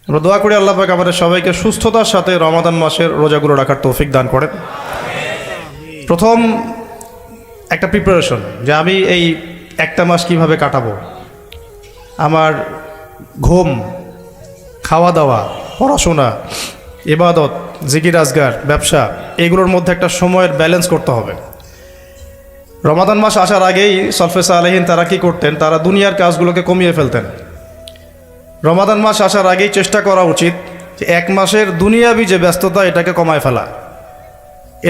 আমরা দোয়া করি আল্লাহ পাক আমাদের সবাইকে সুস্থতার সাথে রমাদান মাসের রোজাগুলো রাখার তৌফিক দান করেন। প্রথম একটা প্রিপারেশন যে আমি এই একটা মাস কিভাবে কাটাবো, আমার ঘুম, খাওয়া দাওয়া, পড়াশোনা, ইবাদত, জিকির আজগার, ব্যবসা, এগুলোর মধ্যে একটা সময়ের ব্যালেন্স করতে হবে। রমাদান মাস আসার আগেই সলফে সালেহিন তারা কি করতেন, তারা দুনিয়ার কাজগুলোকে কমিয়ে ফেলতেন। রমাদান মাস আসার আগেই চেষ্টা করা উচিত যে এক মাসের দুনিয়াবি যে ব্যস্ততা এটাকে কমায় ফেলা।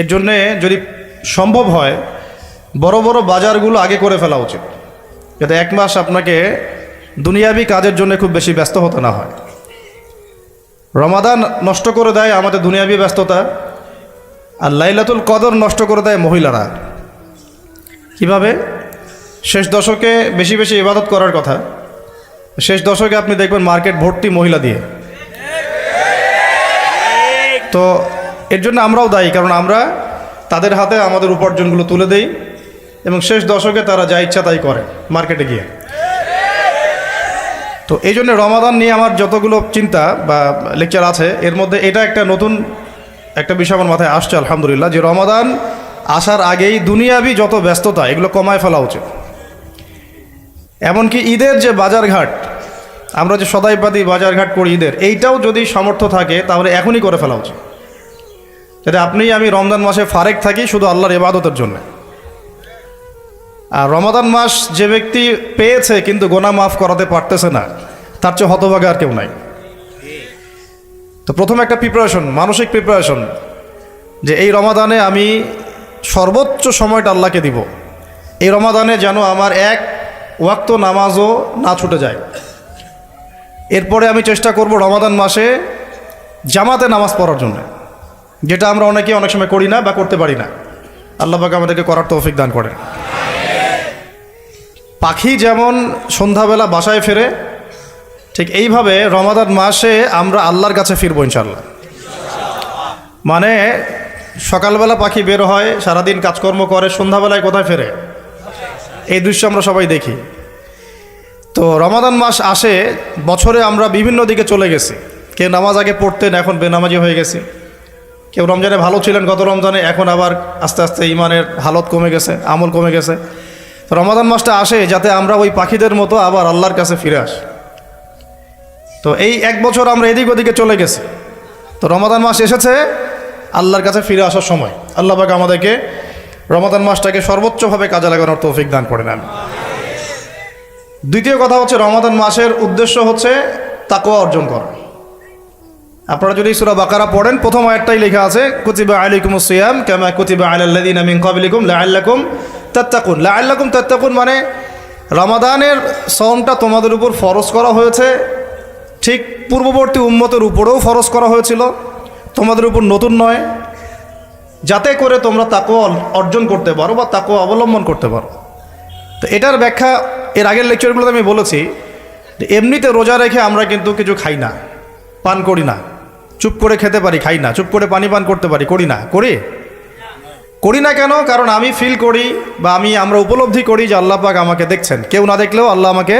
এর জন্যে যদি সম্ভব হয় বড় বড় বাজারগুলো আগে করে ফেলা উচিত, যাতে এক মাস আপনাকে দুনিয়াবি কাজের জন্য খুব বেশি ব্যস্ত হতে না হয়। রমাদান নষ্ট করে দেয় আমাদের দুনিয়াবি ব্যস্ততা, আর লাইলাতুল কদর নষ্ট করে দেয় মহিলারা। কিভাবে? শেষ দশকে বেশি বেশি ইবাদত করার কথা, শেষ দশকে আপনি দেখবেন মার্কেট ভর্তি মহিলা দিয়ে। তো এর জন্য আমরাও দায়ী, কারণ আমরা তাদের হাতে আমাদের উপার্জনগুলো তুলে দেই এবং শেষ দশকে তারা যা ইচ্ছা তাই করে মার্কেটে গিয়ে। তো এই জন্য রমাদান নিয়ে আমার যতগুলো চিন্তা বা লেকচার আছে এর মধ্যে এটা একটা নতুন একটা বিষয় আমার মাথায় আসছে আলহামদুলিল্লাহ, যে রমাদান আসার আগেই দুনিয়াবি যত ব্যস্ততা এগুলো কমায় ফেলা উচিত। এমনকি ঈদের যে বাজারঘাট, আমরা যে সদাইপাতি বাজারঘাট করি ঈদের, এইটাও যদি সামর্থ্য থাকে তাহলে এখনই করে ফেলা উচিত, যাতে আপনি আমি রমজান মাসে ফারেক থাকি শুধু আল্লাহর ইবাদতের জন্য। আর রমাদান মাস যে ব্যক্তি পেয়েছে কিন্তু গোনা মাফ করাতে পারতেছে না, তার চেয়ে হতভাগা আর কেউ নাই। তো প্রথম একটা প্রিপারেশন, মানসিক প্রিপারেশন, যে এই রমাদানে আমি সর্বোচ্চ সময়টা আল্লাহকে দিব। এই রমাদানে যেন আমার এক ওয়াক্ত নামাজও না ছুটে যায়। এরপরে আমি চেষ্টা করব রমাদান মাসে জামাতে নামাজ পড়ার জন্য, যেটা আমরা অনেকে অনেক সময় করি না বা করতে পারি না। আল্লাহ পাক আমাদেরকে করার তৌফিক দান করেন। পাখি যেমন সন্ধ্যাবেলা বাসায় ফেরে, ঠিক এইভাবে রমাদান মাসে আমরা আল্লাহর কাছে ফিরবো ইনশাআল্লাহ। মানে সকালবেলা পাখি বের হয়, সারাদিন কাজকর্ম করে, সন্ধ্যাবেলায় কোথায় ফেরে, এই দৃশ্য আমরা সবাই দেখি। তো রমাদান মাস আসে, বছরে আমরা বিভিন্ন দিকে চলে গেছি। কেউ নামাজ আগে পড়তেন, এখন বেনামাজি হয়ে গেছি। কেউ রমজানে ভালো ছিলেন গত রমজানে, এখন আবার আস্তে আস্তে ইমানের হালত কমে গেছে, আমল কমে গেছে। তো রমাদান মাসটা আসে যাতে আমরা ওই পাখিদের মতো আবার আল্লাহর কাছে ফিরে আসি। তো এই এক বছর আমরা এদিক ওদিকে চলে গেছি, তো রমাদান মাস এসেছে আল্লাহর কাছে ফিরে আসার সময়। আল্লাহ পাক আমাদেরকে রমাদান মাসটাকে সর্বোচ্চভাবে কাজে লাগানোর তৌফিক দান করেন। আমি দ্বিতীয় কথা হচ্ছে, রমাদান মাসের উদ্দেশ্য হচ্ছে তাকওয়া অর্জন করা। আপনারা যদি সূরা বাকারা পড়েন, প্রথম আয়াতটাই লেখা আছে কুতিবা আলাইকুমুস সিয়াম কামা কুতিবা আলাল লাযিনা মিন ক্বাবলিকুম লাআল্লাকুম তাত্তাকুন। লাআল্লাকুম তাত্তাকুন মানে রমাদানের সওমটা তোমাদের উপর ফরজ করা হয়েছে, ঠিক পূর্ববর্তী উম্মতের উপরেও ফরজ করা হয়েছিল, তোমাদের উপর নতুন নয়, যাতে করে তোমরা তাকওয়া অর্জন করতে পারো বা তাকওয়া অবলম্বন করতে পারো। তো এটার ব্যাখ্যা এর আগের লেকচারগুলোতে আমি বলেছি যে এমনিতে রোজা রেখে আমরা কিন্তু কিছু খাই না, পান করি না। চুপ করে খেতে পারি, খাই না। চুপ করে পানি পান করতে পারি, করি না। করি না কেন? কারণ আমি ফিল করি বা আমরা উপলব্ধি করি যে আল্লাহ পাক আমাকে দেখছেন, কেউ না দেখলেও আল্লাহ আমাকে।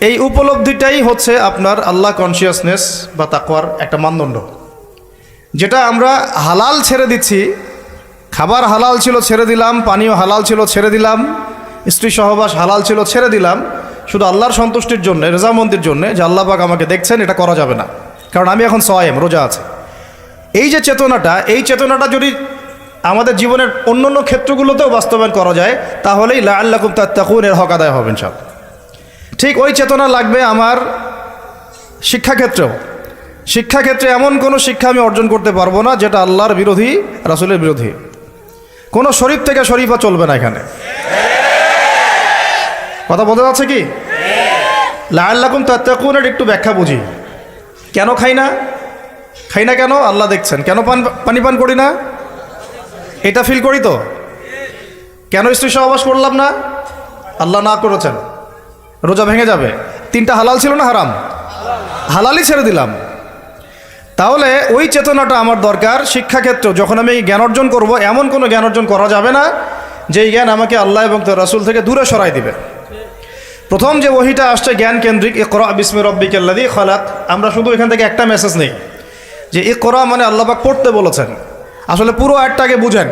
এই উপলব্ধিটাই হচ্ছে আপনার আল্লাহ কনসিয়াসনেস বা তাকওয়ার একটা মানদণ্ড, যেটা আমরা হালাল ছেড়ে দিচ্ছি। খাবার হালাল ছিল, ছেড়ে দিলাম। পানীয় হালাল ছিল, ছেড়ে দিলাম। স্ত্রী সহবাস হালাল ছিল, ছেড়ে দিলাম। শুধু আল্লাহর সন্তুষ্টির জন্য, রেজামন্দির জন্য, যে আল্লাহ পাক আমাকে দেখছেন, এটা করা যাবে না, কারণ আমি এখন সায়েম, রোজা আছে। এই যে চেতনাটা, এই চেতনাটা যদি আমাদের জীবনের অন্যান্য ক্ষেত্রগুলোতেও বাস্তবায়ন করা যায়, তাহলেই লাআল্লাকুম তাত্তাকুন এর হক আদায় হবে ইনশাআল্লাহ। ঠিক ওই চেতনা লাগবে আমার শিক্ষাক্ষেত্রেও। শিক্ষাক্ষেত্রে এমন কোনো শিক্ষা আমি অর্জন করতে পারবো না যেটা আল্লাহর বিরোধী, রাসূলের বিরোধী। কোনো শরীফ থেকে শরীফা চলবে না এখানে। কথা বোঝা যাচ্ছে কি? লাআল্লাকুম তাত্তাকুনের একটু ব্যাখ্যা বুঝি। কেন খাই না কেন? আল্লাহ দেখছেন। কেন পানি পান করি না? এটা ফিল করি তো। কেন স্ত্রী সহবাস করলাম না? আল্লাহ না করেছেন, রোজা ভেঙে যাবে। তিনটা হালাল ছিল না হারাম? হালালই ছেড়ে দিলাম। তাহলে ওই চেতনাটা আমার দরকার শিক্ষাক্ষেত্রেও। যখন আমি জ্ঞান অর্জন করব, এমন কোনো জ্ঞান অর্জন করা যাবে না যেই জ্ঞান আমাকে আল্লাহ এবং তার রাসূল থেকে দূরে সরাই দিবে। প্রথম যে ওহিটা আসছে জ্ঞান কেন্দ্রিক, ইকরা বিসমি রব্বিকাল্লাযী খলাক, আমরা শুধু এখান থেকে একটা মেসেজ নেই যে ইকরা মানে আল্লাহ পাক পড়তে বলেছেন। আসলে পুরো আয়াতটাকে বুঝেন।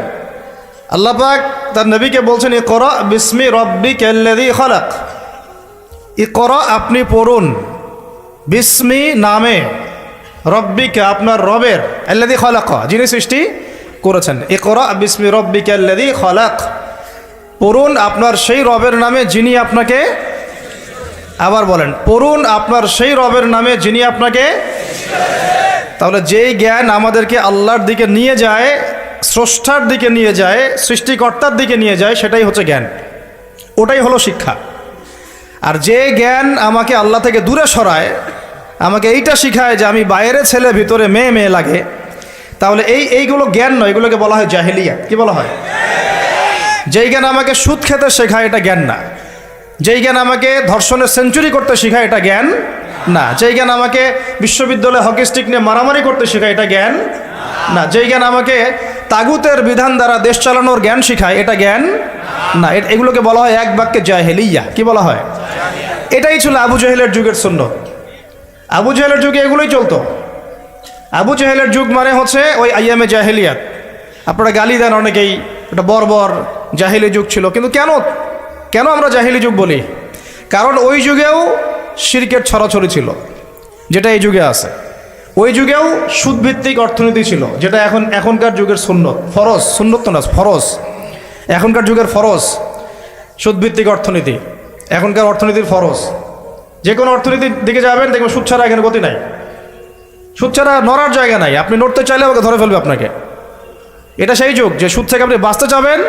আল্লাহ পাক তার নবীকে বলছেন ইকরা বিসমি রব্বিকাল্লাযী খলাক, ইকরা আপনি পড়ুন, বিসমি নামে, রব্বিকা আপনার রবের, আল্লাযী খলাক যিনি সৃষ্টি করেছেন। ইকরা বিসমি রব্বিকাল্লাযী খলাক, পড়ুন আপনার সেই রবের নামে যিনি আপনাকে, আবার বলেন পড়ুন আপনার সেই রবের নামে যিনি আপনাকে। তাহলে যেই জ্ঞান আমাদেরকে আল্লাহর দিকে নিয়ে যায়, স্রষ্টার দিকে নিয়ে যায়, সৃষ্টিকর্তার দিকে নিয়ে যায়, সেটাই হচ্ছে জ্ঞান, ওটাই হলো শিক্ষা। আর যে জ্ঞান আমাকে আল্লাহ থেকে দূরে সরায়, আমাকে এইটা শিখায় যে আমি বাইরে ছেলে ভিতরে মেয়ে মেয়ে লাগে, তাহলে এইগুলো জ্ঞান নয়, এগুলোকে বলা হয় জাহেলিয়া। কি বলা হয়? যেই জ্ঞান আমাকে সুদ খেতে শেখায় এটা জ্ঞান না। যেই জ্ঞান আমাকে ধর্ষণের সেঞ্চুরি করতে শেখায় এটা জ্ঞান না। যেই জ্ঞান আমাকে বিশ্ববিদ্যালয়ে হকি স্টিক নিয়ে মারামারি করতে শেখায় এটা জ্ঞান না। যেই জ্ঞান আমাকে তাগুতের বিধান দ্বারা দেশ চালানোর জ্ঞান শেখায় এটা জ্ঞান না। এগুলোকে বলা হয় এক বাক্যে জাহেলিয়া। কি বলা হয়? এটাই ছিল আবু জাহেলের যুগের সুন্নত। আবু জাহেলের যুগে এগুলোই চলতো। আবু জাহেলের যুগ মানে হচ্ছে ওই আইয়ামে জাহেলিয়াত। আপনারা গালি দেন অনেকেই, এটা বর্বর জাহেলি যুগ ছিল। কিন্তু কেন আমরা জাহেলি যুগ বলি? কারণ ওই যুগেও শিরকের ছড়াছড়ি ছিল, যেটা এই যুগে আছে। ওই যুগেও সুদভিত্তিক অর্থনীতি ছিল, যেটা এখনকার যুগের সুন্নত, ফরজ। সুন্নত তো না, ফরজ। এখনকার যুগের ফরজ সুদভিত্তিক অর্থনীতি, এখনকার অর্থনীতির ফরজ। যে কোনো অর্থনীতির দিকে যাবেন দেখবেন সুদ ছাড়া এখানে গতি নাই, সুদ ছাড়া নড়ার জায়গা নাই। আপনি নড়তে চাইলে ওকে ধরে ফেলবে আপনাকে। এটা সেই যুগ যে সুদ থেকে আপনি বাঁচতে চাবেন,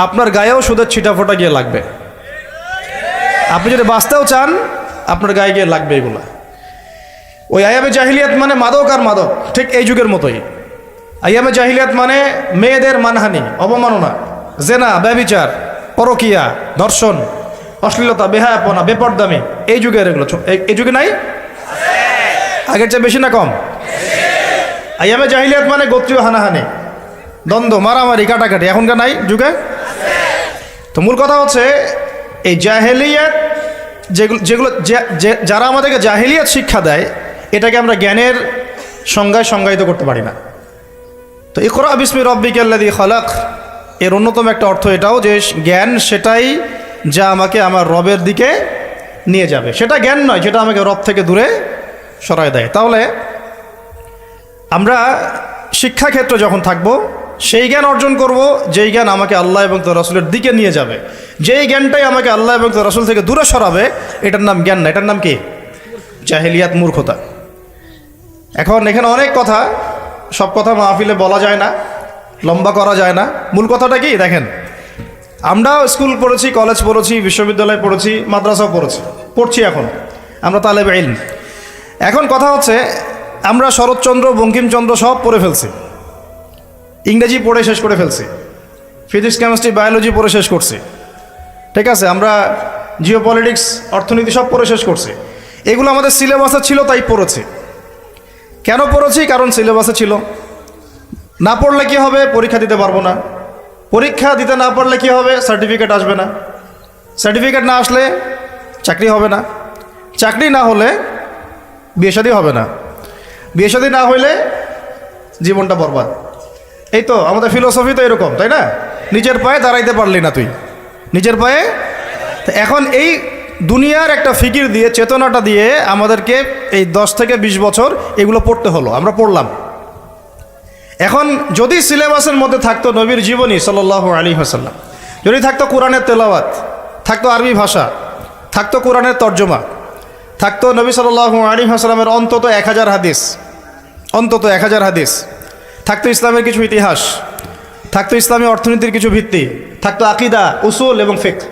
আপনার গায়েও সুদের ছিটাফোঁটা গিয়ে লাগবে। আপনি যদি বাঁচতেও চান, আপনার গায়ে গিয়ে লাগবে এগুলা। ওই আইয়ামে জাহিলিয়াত মানে মাদক আর মাদক, ঠিক এই যুগের মতোই। আইয়ামে জাহিলিয়াত মানে মেয়েদের মানহানি, অবমাননা, জেনা, ব্যভিচার, পরকিয়া, ধর্ষণ, অশ্লীলতা, বেহায়াপনা, বেপরদামি। এই যুগের এগুলো এই যুগে নাই? আগের চেয়ে বেশি না কম? আইয়ামে জাহিলিয়াত মানে গোত্রীয় হানাহানি, দ্বন্দ্ব, মারামারি, কাটাকাটি। এখনকার নাই যুগে? তো মূল কথা হচ্ছে এই জাহেলিয়াত, যেগুলো যারা আমাদেরকে জাহেলিয়াত শিক্ষা দেয়, এটাকে আমরা জ্ঞানের সংজ্ঞায় সংজ্ঞায়িত করতে পারি না। তো ইকরা বিসমি রব্বিকাল্লাযী খলাক এর অন্যতম একটা অর্থ এটাও যে জ্ঞান সেটাই যা আমাকে আমার রবের দিকে নিয়ে যাবে। সেটা জ্ঞান নয় যেটা আমাকে রব থেকে দূরে সরায় দেয়। তাহলে আমরা শিক্ষাক্ষেত্রে যখন থাকবো, সেই জ্ঞান অর্জন করব যেই জ্ঞান আমাকে আল্লাহ এবং তার রাসূলের দিকে নিয়ে যাবে। যেই জ্ঞানটাই আমাকে আল্লাহ এবং তার রাসূল থেকে দূরে সরাবে, এটার নাম জ্ঞান না, এটার নাম কি? জাহেলিয়াত, মূর্খতা। এখন এখানে অনেক কথা, সব কথা মাহফিলে বলা যায় না, লম্বা করা যায় না। মূল কথাটা কি দেখেন, আমরাও স্কুল পড়েছি, কলেজ পড়েছি, বিশ্ববিদ্যালয় পড়েছি, মাদ্রাসাও পড়ছি। এখন আমরা তালেবে ইলম। এখন কথা হচ্ছে আমরা শরৎচন্দ্র, বঙ্কিমচন্দ্র সব পড়ে ফেলছি, ইংরেজি পড়ে শেষ করে ফেলছি, ফিজিক্স, কেমিস্ট্রি, বায়োলজি পড়ে শেষ করছি, ঠিক আছে? আমরা জিওপলিটিক্স, অর্থনীতি সব পড়ে শেষ করছি। এগুলো আমাদের সিলেবাসে ছিল তাই পড়েছি। কেন পড়েছি? কারণ সিলেবাসে ছিল। না পড়লে কি হবে? পরীক্ষা দিতে পারবো না। পরীক্ষা দিতে না পারলে কি হবে? সার্টিফিকেট আসবে না। সার্টিফিকেট না আসলে চাকরি হবে না। চাকরি না হলে বিয়ে শাদী হবে না। বিয়ে শাদী না হইলে জীবনটা বরবাদ। এই তো আমাদের ফিলোসফি তো এরকম, তাই না? নিজের পায়ে দাঁড়াইতে পারলি না তুই, নিজের পায়ে। এখন এই দুনিয়ার একটা ফিকির দিয়ে, চেতনাটা দিয়ে আমাদেরকে এই 10 থেকে 20 বছর এগুলো পড়তে হলো। আমরা পড়লাম। এখন যদি সিলেবাসের মধ্যে থাকতো নবীর জীবনী সাল্লাল্লাহু আলাইহি ওয়াসাল্লাম, যদি থাকতো কোরআনের তেলাওয়াত, থাকতো আরবি ভাষা, থাকতো কোরআনের তর্জমা, থাকতো নবী সাল্লাল্লাহু আলাইহি ওয়াসাল্লামের অন্তত 1000 হাদিস, অন্তত 1000 হাদিস, থাকতো ইসলামের কিছু ইতিহাস, থাকতো ইসলামী অর্থনীতির কিছু ভিত্তি, থাকতো আকীদা, উসুল এবং ফিকহ।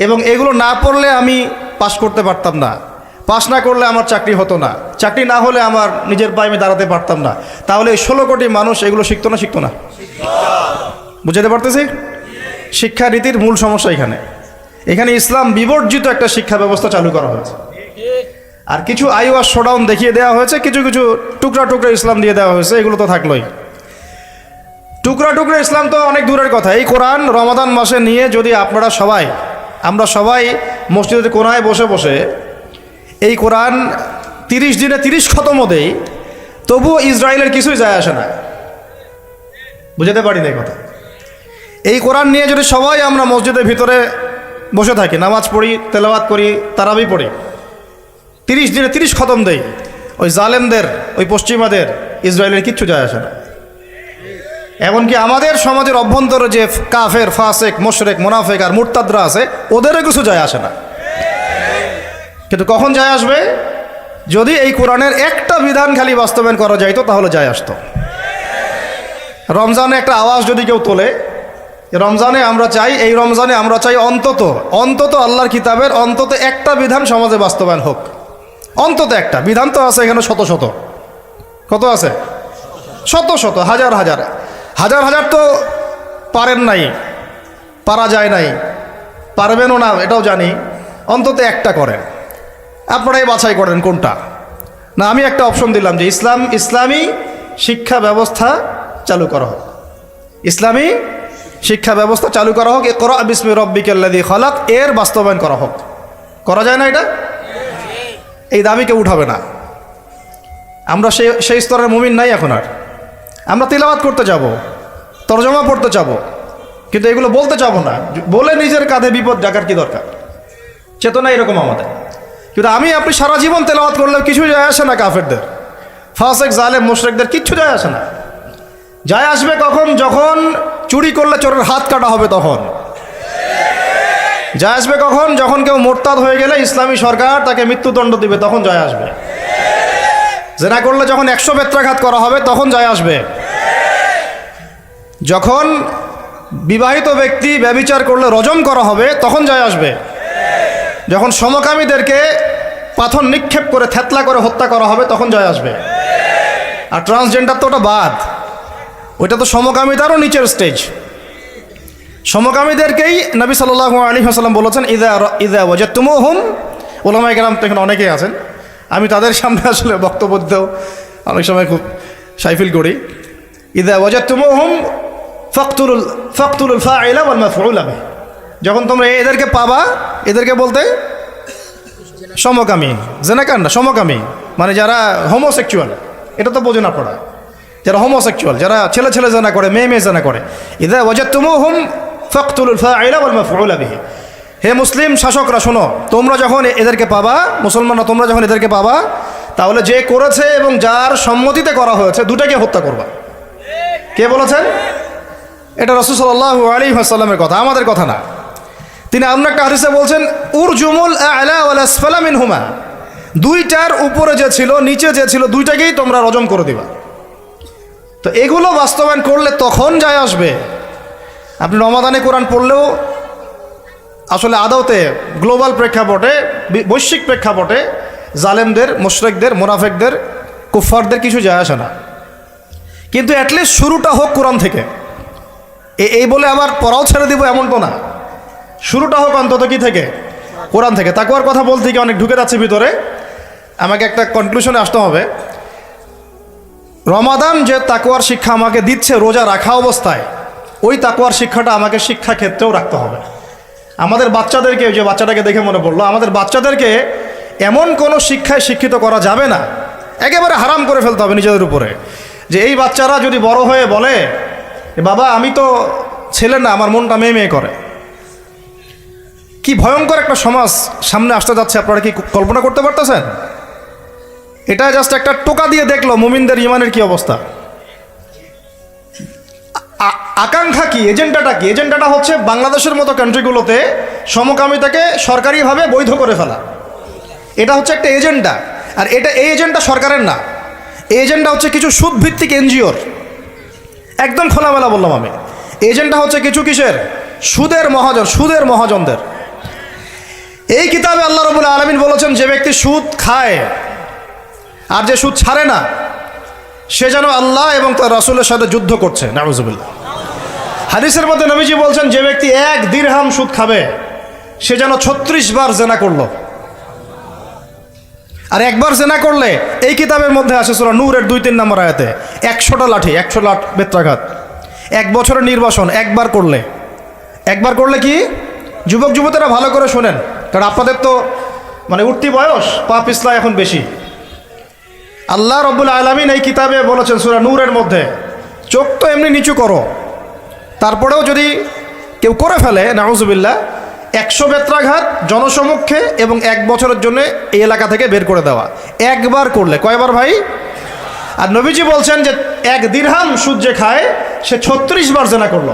এবং এগুলো না পড়লে আমি পাশ করতে পারতাম না। পাশ না করলে আমার চাকরি হতো না। চাকরি না হলে আমার নিজের পায়ে আমি দাঁড়াতে পারতাম না। তাহলে এই 16 কোটি মানুষ এগুলো শিখতো না? শিখতো না? বুঝাতে পারতেছি? শিক্ষানীতির মূল সমস্যা এখানে ইসলাম বিবর্জিত একটা শিক্ষা ব্যবস্থা চালু করা হয়েছে। আর কিছু আইওয়াস শোডাউন দেখিয়ে দেওয়া হয়েছে, কিছু কিছু টুকরা টুকরা ইসলাম দিয়ে দেওয়া হয়েছে। এগুলো তো থাকলোই। টুকরা টুকরা ইসলাম তো অনেক দূরের কথা। এই কোরআন রমাদান মাসে নিয়ে যদি আমরা সবাই মসজিদের কোনায় বসে বসে এই কোরআন 30 দিনে 30 খতমও দেই, তবুও ইসরায়েলের কিছুই যায় আসে না। বুঝাতে পারি না এই কথা। এই কোরআন নিয়ে যদি সবাই আমরা মসজিদের ভিতরে বসে থাকি, নামাজ পড়ি, তেলাওয়াত করি, তারাবি পড়ি, 30 দিনে 30 খতম দেই, ওই জালেমদের, ওই পশ্চিমাদের, ইসরায়েলের কিচ্ছু যায় আসে না। এমনকি আমাদের সমাজের অভ্যন্তরে যে কাফের, ফাসেক, মুশরিক, মুনাফিক আর মুরতাদরা আছে, ওদেরও কিছু যায় আসে না। কিন্তু কখন যায় আসবে? যদি এই কোরআনের একটা বিধান খালি বাস্তবায়ন করা যাইতো, তাহলে যায় আসতো। রমজানে একটা আওয়াজ যদি কেউ তোলে, রমজানে আমরা চাই, এই রমজানে আমরা চাই অন্তত আল্লাহর কিতাবের অন্তত একটা বিধান সমাজে বাস্তবায়ন হোক। অন্তত একটা বিধান তো আছে এখানে শত শত, কত আছে? শত শত, হাজার হাজার, হাজার হাজার তো পারেন নাই, পারা যায় নাই, পারবেনও না, এটাও জানি। অন্তত একটা করেন, আপনারাই বাছাই করেন কোনটা। না, আমি একটা অপশন দিলাম যে ইসলামী শিক্ষা ব্যবস্থা চালু করা হোক, ইসলামী শিক্ষা ব্যবস্থা চালু করা হোক, ইকরা বিসমি রাব্বিকাল্লাযী খালাক, এর বাস্তবায়ন করা হোক। করা যায় না এটা? এই দাবি কেউ উঠাবে না। আমরা সেই স্তরের মুমিন নাই এখন আর। আমরা তিলাওয়াত করতে যাব, তরজমা পড়তে যাব, কিন্তু এগুলো বলতে যাব না। বলে নিজের কাঁধে বিপদ ডাকার কি দরকার? চেতনা এরকম আমাদের। কিন্তু আমি আপনি সারা জীবন তেলাওয়াত করলেও কিছু যায় আসে না কাফেরদের, ফাসেক, জালেম, মুশরিকদের কিচ্ছু যায় আসে না। যায় আসবে কখন? যখন চুরি করলে চোরের হাত কাটা হবে তখন। যায় আসবে কখন? যখন কেউ মোরতাদ হয়ে গেলে ইসলামী সরকার তাকে মৃত্যুদণ্ড দিবে, তখন যায় আসবে। জেনা করলে যখন 100 বেত্রাঘাত করা হবে, তখন যায় আসবে। যখন বিবাহিত ব্যক্তি ব্যভিচার করলে রজম করা হবে, তখন যায় আসবে। যখন সমকামীদেরকে পাথর নিক্ষেপ করে থেতলা করে হত্যা করা হবে, তখন যায় আসবে। আর ট্রান্সজেন্ডার তো ওটা বাদ, ওইটা তো সমকামিতারও নিচের স্টেজ। সমকামীদেরকেই নবী সাল্লাল্লাহু আলাইহি ওয়াসাল্লাম বলেছেন, ইযা ওয়াজাদতুমুহুম, উলামায়ে কেরাম তো এখানে অনেকেই আছেন, আমি তাদের সামনে আসলে বক্তব্য দিতেও অনেক সময় খুব শাইফিল করি। ইযা ওয়াজাদতুমুহুম ফাকতুলুল ফাইলা ওয়াল মাফউলা বিহি, যখন তোমরা এদেরকে পাবা, এদেরকে বলতে সমকামী, জেনাকার না, সমকামী মানে যারা হোমোসেক্সুয়াল, এটা তো বোঝেন আপনারা, যারা হোমোসেক্সুয়াল, যারা ছেলে ছেলে জানা করে, মেয়ে মেয়ে জানা করে। ইযা ওয়াজাদতুমুহুম ফাকতুলুল ফাইলা ওয়াল মাফউলা বিহি। হে মুসলিম শাসকরা শোনো, তোমরা যখন এদেরকে পাবা, মুসলমানরা তোমরা যখন এদেরকে পাবা, তাহলে যে করেছে এবং যার সম্মতিতে করা হয়েছে দুটাকে হত্যা করবা। কে বলেছেন? এটা রাসূল সাল্লাল্লাহু আলাইহি ওয়াসাল্লামের কথা, আমাদের কথা না। তিনি অন্য একটা হাদিসে বলছেন, উরজুমুল আ'লা ওয়াল আসফালা মিনহুমা, দুইটার উপরে যে ছিল, নিচে যে ছিল, দুইটাকেই তোমরা রজম করে দিবা। তো এগুলো বাস্তবায়ন করলে তখন যায় আসবে। আপনি রমাদানে কোরআন পড়লেও আসলে আদৌতে গ্লোবাল প্রেক্ষাপটে, বৈশ্বিক প্রেক্ষাপটে জালেমদের, মুশরিকদের, মুনাফিকদের, কুফফারদের কিছু যায় আসে না। কিন্তু অ্যাটলিস্ট শুরুটা হোক কোরআন থেকে। এই বলে আবার পড়াও ছেড়ে দিব এমন তো না, শুরুটা হোক অন্তত কি থেকে? কোরআন থেকে। তাকওয়ার কথা বলতে গিয়ে অনেক ঢুকে যাচ্ছে ভিতরে, আমাকে একটা কনক্লুশনে আসতে হবে। রমাদান যে তাকওয়ার শিক্ষা আমাকে দিচ্ছে রোজা রাখা অবস্থায়, ওই তাকওয়ার শিক্ষাটা আমাকে শিক্ষা ক্ষেত্রেও রাখতে হবে। আমাদের বাচ্চাদেরকে, যে বাচ্চাটাকে দেখে মনে পড়লো, আমাদের বাচ্চাদেরকে এমন কোনো শিক্ষায় শিক্ষিত করা যাবে না, একেবারে হারাম করে ফেলতে হবে নিজেদের উপরে, যে এই বাচ্চারা যদি বড় হয়ে বলে, বাবা আমি তো ছেলে না, আমার মনটা মেয়ে মেয়ে করে। কি ভয়ঙ্কর একটা সমাজ সামনে আসতে যাচ্ছে, আপনারা কি কল্পনা করতে পারতেছেন? এটা জাস্ট একটা টোকা দিয়ে দেখলো মুমিনদের ইমানের কি অবস্থা। আকাঙ্ক্ষা কি, এজেন্ডাটা কি? এজেন্ডাটা হচ্ছে বাংলাদেশের মতো কান্ট্রিগুলোতে সমকামিতাকে সরকারিভাবে বৈধ করে ফেলা। এটা হচ্ছে একটা এজেন্ডা। আর এই এজেন্ডা সরকারের না, এই এজেন্ডা হচ্ছে কিছু সুদভিত্তিক এনজিওর। একদম খোলামেলা বললাম আমি, এজেন্ডা হচ্ছে কিছু কিসের? সুদের মহাজনদের। এই কিতাবে আল্লাহ রাব্বুল আলামিন বলেছেন, যে ব্যক্তি সুদ খায় আর যে সুদ ছাড়ে না, সে যেন আল্লাহ এবং তার রাসূলের সাথে যুদ্ধ করছে। নাউযুবিল্লাহ। হাদিসের মধ্যে নবীজি বলছেন, যে ব্যক্তি 1 দিরহাম সুদ খাবে, সে যেন 36 বার জেনা করলো। আর একবার জেনা করলে, এই কিতাবের মধ্যে আসে সূরা নূরের 2-3 নম্বর আয়াতে, 100টা লাঠি, 100 লাঠ বেত্রাঘাত। 1 বছরের নির্বাসন একবার করলে কি? যুবক যুবতীরা ভালো করে শোনেন, কারণ আপনাদের তো মানে উঠতি বয়স, পা পিছলা এখন বেশি। আল্লাহ রব্বুল আলামিন এই কিতাবে বলেছেন সূরা নূরের মধ্যে, চোখ তো এমনি নিচু করো, তারপরেও যদি কেউ করে ফেলে নাউজুবিল্লাহ, 100 বেত্রাঘাত জনসমক্ষে এবং 1 বছরের জন্য এই এলাকা থেকে বের করে দেওয়া। একবার করলে, কয়বার ভাই? আর নবীজি বলছেন যে 1 দিরহাম সুদ যে খায় সে 36 বার জেনা করলো।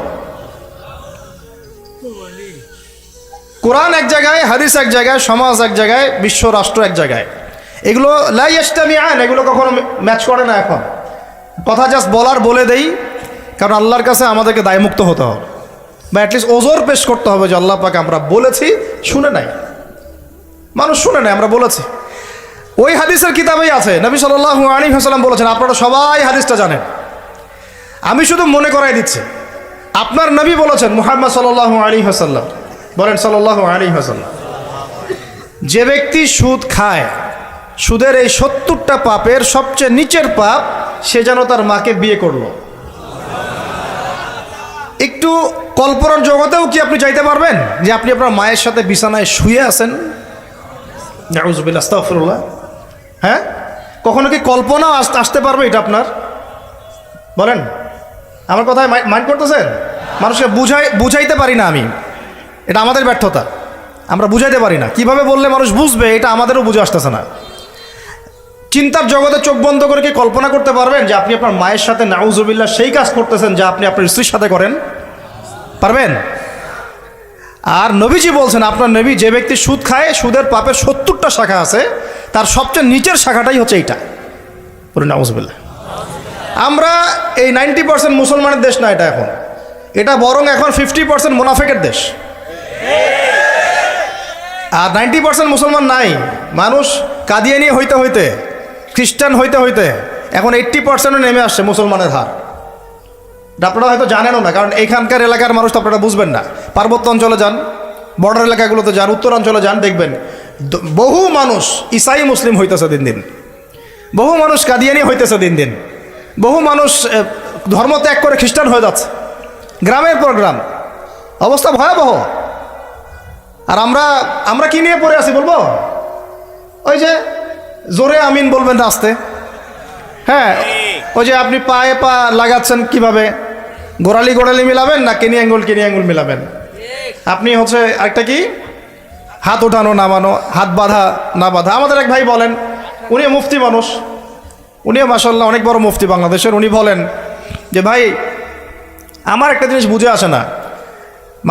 কোরআন এক জায়গায়, হাদিস এক জায়গায়, সমাজ এক জায়গায়, বিশ্ব রাষ্ট্র এক জায়গায়। এগুলো লা ইয়াজতামিআন, এগুলো কখনো ম্যাচ করে না। এখন কথা জাস্ট বলে দেই, কারণ আল্লাহর কাছে আমাদেরকে দায়মুক্ত হতে হবে, বা অ্যাটলিস্ট ওজোর পেশ করতে হবে যে আল্লাহ পাক আমরা বলেছি, শুনে নাই, মানুষ শুনে নাই, আমরা বলেছি। ওই হাদিসের কিতাবেই আছে, নবী সাল্লাল্লাহু আলাইহি ওয়াসাল্লাম বলেছেন, আপনারা সবাই হাদিসটা জানেন, আমি শুধু মনে করাই দিচ্ছি। আপনার নবী বলেছেন, মুহাম্মদ সাল্লাল্লাহু আলাইহি ওয়াসাল্লাম বলেন, সাল্লাল্লাহু আলাইহি ওয়াসাল্লাম, যে ব্যক্তি সুদ খায়, সুদের এই 70টা পাপের সবচেয়ে নিচের পাপ, সে যেন তার মাকে বিয়ে করলো। একটু কল্পনার জগতেও কি আপনি চাইতে পারবেন যে আপনি আপনার মায়ের সাথে বিছানায় শুয়ে আছেন? নাউযুবিল্লাহ, আস্তাগফিরুল্লাহ। হ্যাঁ, কখনো কি কল্পনা আসতে পারবে এটা আপনার? বলেন, আমার কথায় মাইন্ড করতেছেন? মানুষকে বুঝাইতে পারি না আমি, এটা আমাদের ব্যর্থতা, আমরা বুঝাইতে পারি না। কিভাবে বললে মানুষ বুঝবে, এটা আমাদেরও বুঝে আসতেছে না। চিন্তার জগতে চোখ বন্ধ করে কি কল্পনা করতে পারবেন যে আপনি আপনার মায়ের সাথে নাউজুবিল্লাহ সেই কাজ করতেছেন যা আপনি আপনার স্ত্রীর সাথে করেন? পারবেন? আর নবীজি বলছেন, আপনার নবী, যে ব্যক্তি সুদ খায়, সুদের পাপের 70টা শাখা আছে, তার সবচেয়ে নিচের শাখাটাই হচ্ছে এইটা। বলুন নাউজুবিল্লাহ। আমরা এই 90% মুসলমানের দেশ না এটা, এখন এটা বরং এখন 50% মুনাফিকের দেশ। আর 90% মুসলমান নাই, মানুষ কাদিয়ানি হইতে হইতে, খ্রিস্টান হইতে হইতে এখন 80% নেমে আসছে মুসলমানের হার। আপনারা হয়তো জানেনও না, কারণ এইখানকার এলাকার মানুষ তো আপনারা বুঝবেন না। পার্বত্য অঞ্চলে যান, বর্ডার এলাকাগুলোতে যান, উত্তরাঞ্চলে যান, দেখবেন বহু মানুষ ইসাই মুসলিম হইতেছে দিন দিন, বহু মানুষ কাদিয়ানি হইতেছে দিন দিন, বহু মানুষ ধর্ম ত্যাগ করে খ্রিস্টান হয়ে যাচ্ছে, গ্রামের পর গ্রাম, অবস্থা ভয়াবহ। আর আমরা কি নিয়ে পড়ে আছি বলবো? ওই যে জোরে আমিন বলবেন রাস্তে, হ্যাঁ, ওই যে আপনি পায়ে পা লাগাচ্ছেন কিভাবে, গোড়ালি মিলাবেন না কিনি আঙ্গুল মিলাবেন? আপনি হচ্ছে আরেকটা কি, হাত ওঠানো নামানো, হাত বাঁধা না বাঁধা। আমাদের এক ভাই বলেন, উনিও মুফতি মানুষ, উনিও মাশাআল্লাহ অনেক বড় মুফতি বাংলাদেশের। উনি বলেন যে ভাই, আমার একটা জিনিস বুঝে আসে না,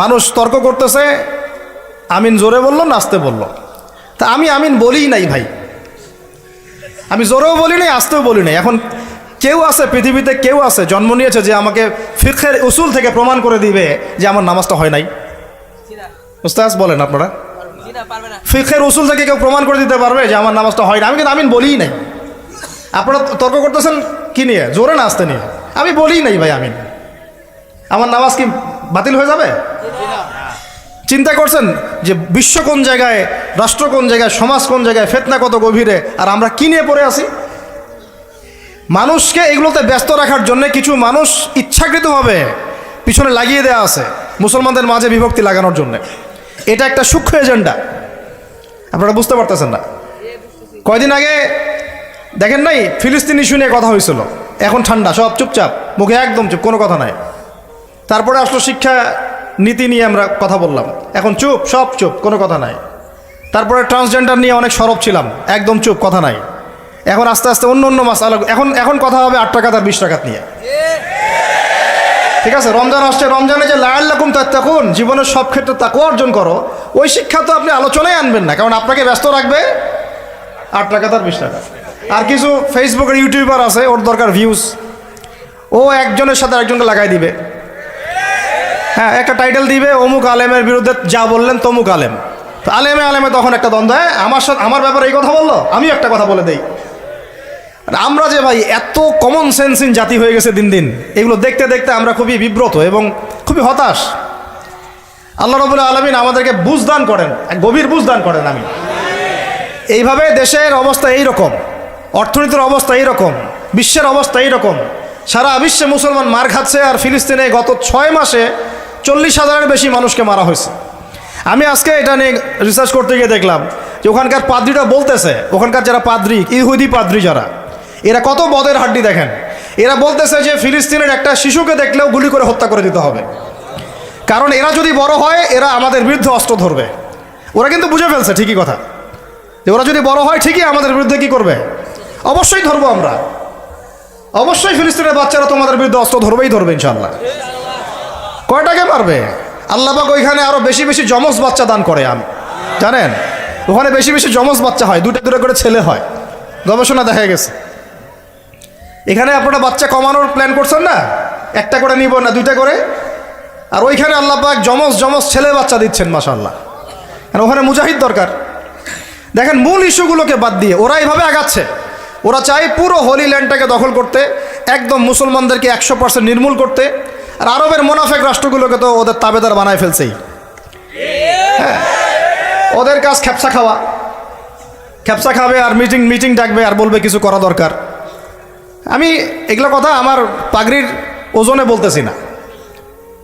মানুষ তর্ক করতেছে, আমিন জোরে বললো না আস্তে বললো, তা আমি আমিন বলিই নাই ভাই, আমি জোরেও বলি নাই আস্তেও বলি নাই। এখন কেউ আছে পৃথিবীতে, কেউ আছে জন্ম নিয়েছে যে আমাকে ফিকহের উসুল থেকে প্রমাণ করে দিবে যে আমার নামাজটা হয় নাই? উস্তাদ বলেন আপনারা, ফিকহের উসুল থেকে কেউ প্রমাণ করে দিতে পারবে যে আমার নামাজটা হয় না? আমি কিন্তু আমিন বলিই নাই। আপনারা তর্ক করতেছেন কি নিয়ে, জোরে না আস্তে নিয়ে? আমি বলিই নাই ভাই আমিন, আমার নামাজ কি বাতিল হয়ে যাবে? চিন্তা করছেন যে বিশ্ব কোন জায়গায়, রাষ্ট্র কোন জায়গায়, সমাজ কোন জায়গায়, ফিতনা কত গভীরে, আর আমরা কি নিয়ে পড়ে আছি? মানুষকে এগুলোতে ব্যস্ত রাখার জন্য কিছু মানুষ ইচ্ছাকৃতভাবে পিছনে লাগিয়ে দেওয়া আছে মুসলমানদের মাঝে বিভক্তি লাগানোর জন্য। এটা একটা সূক্ষ্ম এজেন্ডা, আপনারা বুঝতে পারতেছেন না। কয়দিন আগে দেখেন নাই, ফিলিস্তিনি ইস্যু নিয়ে কথা হয়েছিল, এখন ঠান্ডা, সব চুপচাপ, মুখে একদম চুপ, কোনো কথা নাই। তারপরে আসলো শিক্ষা নীতি নিয়ে আমরা কথা বললাম, এখন চুপ, সব চুপ, কোনো কথা নাই। তারপরে ট্রান্সজেন্ডার নিয়ে অনেক সরব ছিলাম, একদম চুপ, কথা নাই। এখন আস্তে আস্তে অন্য মাসালা, এখন কথা হবে 8 টাকাত আর 20 টাকাত নিয়ে। ঠিক আছে, রমজান আসছে, রমজানে যে লাআল্লাকুম তাত্তাকুন, জীবনের সব ক্ষেত্রে তাকওয়া অর্জন করো, ওই শিক্ষা তো আপনি আলোচনায় আনবেন না, কারণ আপনাকে ব্যস্ত রাখবে 8 টাকাত আর 20 টাকা। আর কিছু ফেসবুকের ইউটিউবার আছে, ওর দরকার ভিউজ, ও একজনের সাথে একজনকে লাগাই দিবে, হ্যাঁ, একটা টাইটেল দিবে, অমুক আলেমের বিরুদ্ধে যা বললেন তমুক আলেম। তো আলেমে তখন একটা দ্বন্দ্ব, আমার ব্যাপারে এই কথা বললো, আমিও একটা কথা বলে দেই। আমরা যে ভাই এত কমন সেন্সিং জাতি হয়ে গেছে দিন দিন, এগুলো দেখতে দেখতে আমরা খুবই বিব্রত এবং খুবই হতাশ। আল্লাহ রাব্বুল আলামিন আমাদেরকে বুঝ দান করেন, গভীর বুঝ দান করেন। আমি এইভাবে দেশের অবস্থা এইরকম, অর্থনীতির অবস্থা এইরকম, বিশ্বের অবস্থা এইরকম, সারা বিশ্বে মুসলমান মার খাচ্ছে। আর ফিলিস্তিনে গত 6 মাসে 40,000-এর বেশি মানুষকে মারা হয়েছে। আমি আজকে এটা নিয়ে রিসার্চ করতে গিয়ে দেখলাম যে ওখানকার পাদ্রীরা বলতেছে, ওখানকার যারা পাদ্রী, ইহুদি পাদ্রী যারা, এরা কত বদের হাড্ডি দেখেন। এরা বলতেছে যে ফিলিস্তিনের একটা শিশুকে দেখলেও গুলি করে হত্যা করে দিতে হবে, কারণ এরা যদি বড় হয় এরা আমাদের বিরুদ্ধে অস্ত্র ধরবে। ওরা কিন্তু বুঝে ফেলছে ঠিকই কথা, যে ওরা যদি বড় হয় ঠিকই আমাদের বিরুদ্ধে কি করবে, অবশ্যই ধরবো আমরা, অবশ্যই ফিলিস্তিনের বাচ্চারা তোমাদের বিরুদ্ধে অস্ত্র ধরবেই ধরবে ইনশাআল্লাহ। কয়টাকে মারবে? আল্লাহ পাক ওইখানে আরো বেশি বেশি যমজ বাচ্চা দান করে, জানেন ওখানে বেশি বেশি যমজ বাচ্চা হয়, দুটা দুটো করে ছেলে হয়, গবেষণা দেখা গেছে। এখানে আপনারা বাচ্চা কমানোর প্ল্যান করছেন না, একটা করে নিব না দুইটা করে, আর ওইখানে আল্লাহ পাক যমজ যমজ ছেলে বাচ্চা দিচ্ছেন মাশাআল্লাহ। আর ওখানে মুজাহিদ দরকার। দেখেন মূল ইস্যুগুলোকে বাদ দিয়ে ওরা এইভাবে আগাচ্ছে। ওরা চায় পুরো হোলি ল্যান্ডটাকে দখল করতে, একদম মুসলমানদেরকে 100% নির্মূল করতে। আর আরবের মোনাফেক রাষ্ট্রগুলোকে তো ওদের তাবেদার বানায় ফেলছেই। হ্যাঁ, ওদের কাজ খ্যাপসা খাওয়া, খ্যাপসা খাবে আর মিটিং ডাকবে আর বলবে কিছু করা দরকার। আমি এগুলো কথা আমার পাগড়ির ওজনে বলতেছি না,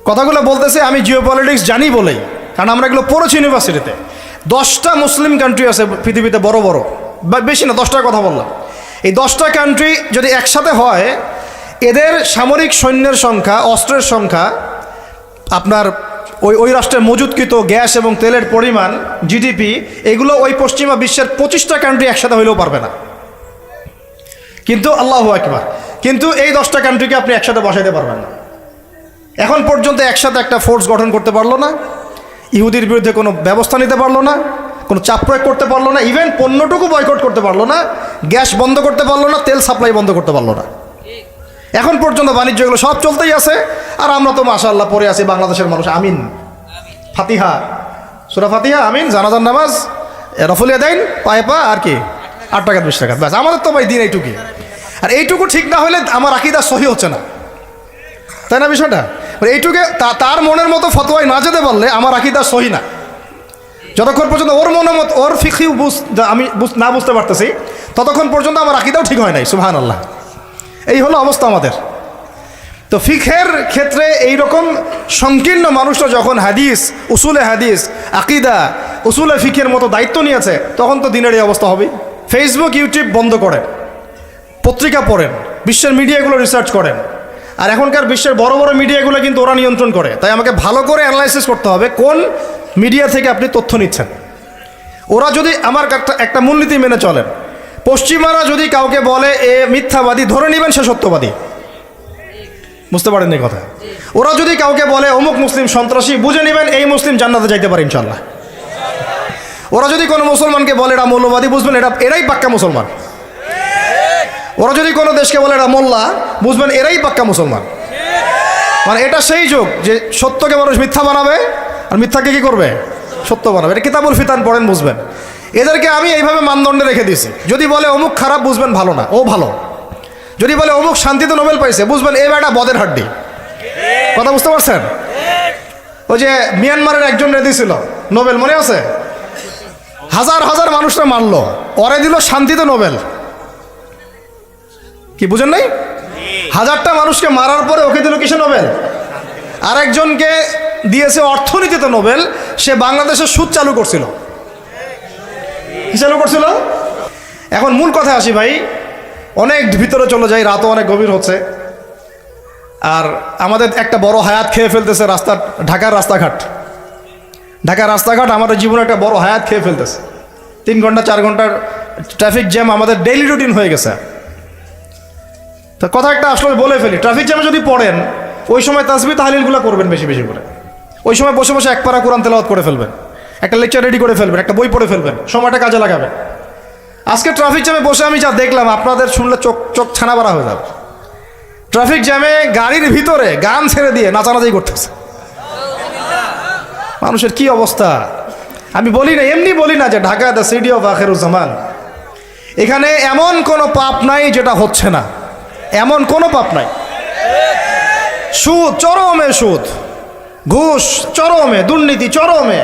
কথাগুলো বলতেছি আমি জিওপলিটিক্স জানি বলেই, কারণ আমরা এগুলো পড়েছি ইউনিভার্সিটিতে। 10টা মুসলিম কান্ট্রি আছে পৃথিবীতে, বড় বড়, বেশি না 10টার কথা বললাম। এই 10টা কান্ট্রি যদি একসাথে হয়, এদের সামরিক সৈন্যের সংখ্যা, অস্ত্রের সংখ্যা, আপনার ওই রাষ্ট্রের মজুতকৃত গ্যাস এবং তেলের পরিমাণ, জিডিপি, এগুলো ওই পশ্চিমা বিশ্বের 25টা কান্ট্রি একসাথে হইলেও পারবে না। কিন্তু আল্লাহু আকবার, কিন্তু এই 10টা কান্ট্রিকে আপনি একসাথে বসাইতে পারবেন না। এখন পর্যন্ত একসাথে একটা ফোর্স গঠন করতে পারলো না, ইহুদির বিরুদ্ধে কোনো ব্যবস্থা নিতে পারলো না, কোনো চাপ প্রয়োগ করতে পারলো না, ইভেন পণ্যটুকু বয়কট করতে পারলো না, গ্যাস বন্ধ করতে পারলো না, তেল সাপ্লাই বন্ধ করতে পারলো না। এখন পর্যন্ত বাণিজ্যগুলো সব চলতেই আছে। আর আমরা তো মাশাআল্লাহ পড়ে আছি বাংলাদেশের মানুষ, আমিন, ফাতিহা, সূরা ফাতিহা, আমিন, জানাজার নামাজ, রফুলিয়া দেন পায়ে পা, আর কি 8 টাকা 20 টাকা, ব্যাস। আমাদের তো ভাই দিন এইটুকুই। আর এইটুকু ঠিক না হলে আমার আকীদা সহি হচ্ছে না, তাই না বিষয়টা? এইটুকে তার মনের মতো ফতোয়ায় না যেতে পারলে আমার আকীদা সহি না। যতক্ষণ পর্যন্ত ওর মনের মতো, ওর ফিকহি আমি না বুঝতে পারতেছি, ততক্ষণ পর্যন্ত আমার আকীদাও ঠিক হয় নাই। সুবহানাল্লাহ। এই হলো অবস্থা আমাদের। তো ফিকহের ক্ষেত্রে এইরকম সংকীর্ণ মানুষরা যখন হাদিস, উসুলে হাদিস, আকীদা, উসুলে ফিকহের মতো দায়িত্ব নিয়েছে, তখন তো দিনের এই অবস্থা হবে। ফেসবুক, ইউটিউব বন্ধ করেন, পত্রিকা পড়েন, বিশ্বের মিডিয়াগুলো রিসার্চ করেন। আর এখনকার বিশ্বের বড় বড় মিডিয়াগুলো কিন্তু ওরা নিয়ন্ত্রণ করে। তাই আমাকে ভালো করে অ্যানালাইসিস করতে হবে কোন মিডিয়া থেকে আপনি তথ্য নিচ্ছেন। ওরা যদি আমার একটা মূলনীতি মেনে চলেন, পশ্চিমারা যদি কাউকে বলে এ মিথ্যাবাদী, ধরে নেবেন সে সত্যবাদী। বুঝতে পারেন এই কথা? ওরা যদি কাউকে বলে অমুক মুসলিম সন্ত্রাসী, বুঝে নেবেন এই মুসলিম জান্নাতে যাইতে পারে ইনশাল্লাহ। ওরা যদি কোনো মুসলমানকে বলে এটা মৌলবাদী, বুঝবেন এরাই পাক্কা মুসলমান। ওরা যদি কোনো দেশকে বলে এটা মোল্লা, বুঝবেন এরাই পাক্কা মুসলমান। মানে এটা সেই যুগ যে সত্যকে মানুষ মিথ্যা বানাবে আর মিথ্যাকে কি করবে, সত্য বানাবে। এটা কিতাবুল ফিতান পড়েন, বুঝবেন। এদেরকে আমি এইভাবে মানদণ্ডে রেখে দিয়েছি। যদি বলে অমুক খারাপ, বুঝবেন ভালো না, ও ভালো। যদি বলে অমুক শান্তিতে নোবেল পাইছে, বুঝবেন এ বেটা বদের হাড্ডি। কথা বুঝতে পারছেন? ওই যে মিয়ানমারের একজন রেডি ছিল নোবেল, মনে আছে? হাজার হাজার মানুষরা মারলো, ওরে দিল শান্তিতে নোবেল। কি বুঝেন নাই? 1000টা মানুষকে মারার পরে ওকে দিল কিসে নোবেল? আরেকজনকে দিয়েছে অর্থনীতিতে নোবেল, সে বাংলাদেশের সুদ চালু করছিল। কি চালু করছিল? এখন মূল কথা আসি ভাই, অনেক ভিতরে চলে যাই, রাতও অনেক গভীর হচ্ছে। আর আমাদের একটা বড় হায়াত খেয়ে ফেলতেছে ঢাকার রাস্তাঘাট আমাদের জীবনে একটা বড় হায়াত খেয়ে ফেলতেছে। 3 ঘন্টা 4 ঘন্টার ট্রাফিক জ্যাম আমাদের ডেইলি রুটিন হয়ে গেছে। তো কথা একটা আসলে বলে ফেলি, ট্রাফিক জ্যামে যদি পড়েন, ওই সময় তাসবিহ তাহলিলগুলো করবেন বেশি বেশি করে। ওই সময় বসে বসে 1 পারা কোরআন তেলাওয়াত করে ফেলবেন, একটা লেকচার রেডি করে ফেলবেন, একটা বই পড়ে ফেলবেন, সময়টা কাজে লাগাবেন। আজকে ট্রাফিক জ্যামে বসে আমি যা দেখলাম, আপনাদের শুনলে চোখ ছানা বাড়া হয়ে যাবে। ট্রাফিক জ্যামে গাড়ির ভিতরে গান ছেড়ে দিয়ে নাচানাচি করতেছে। মানুষের কি অবস্থা! আমি বলি না, এমনি বলি না যে Dhaka the city of Akhiruzzaman. এখানে এমন কোনো পাপ নাই যেটা হচ্ছে না, এমন কোনো পাপ নাই। সুদ চরমে, সুদ, ঘুষ চরমে, দুর্নীতি চরমে,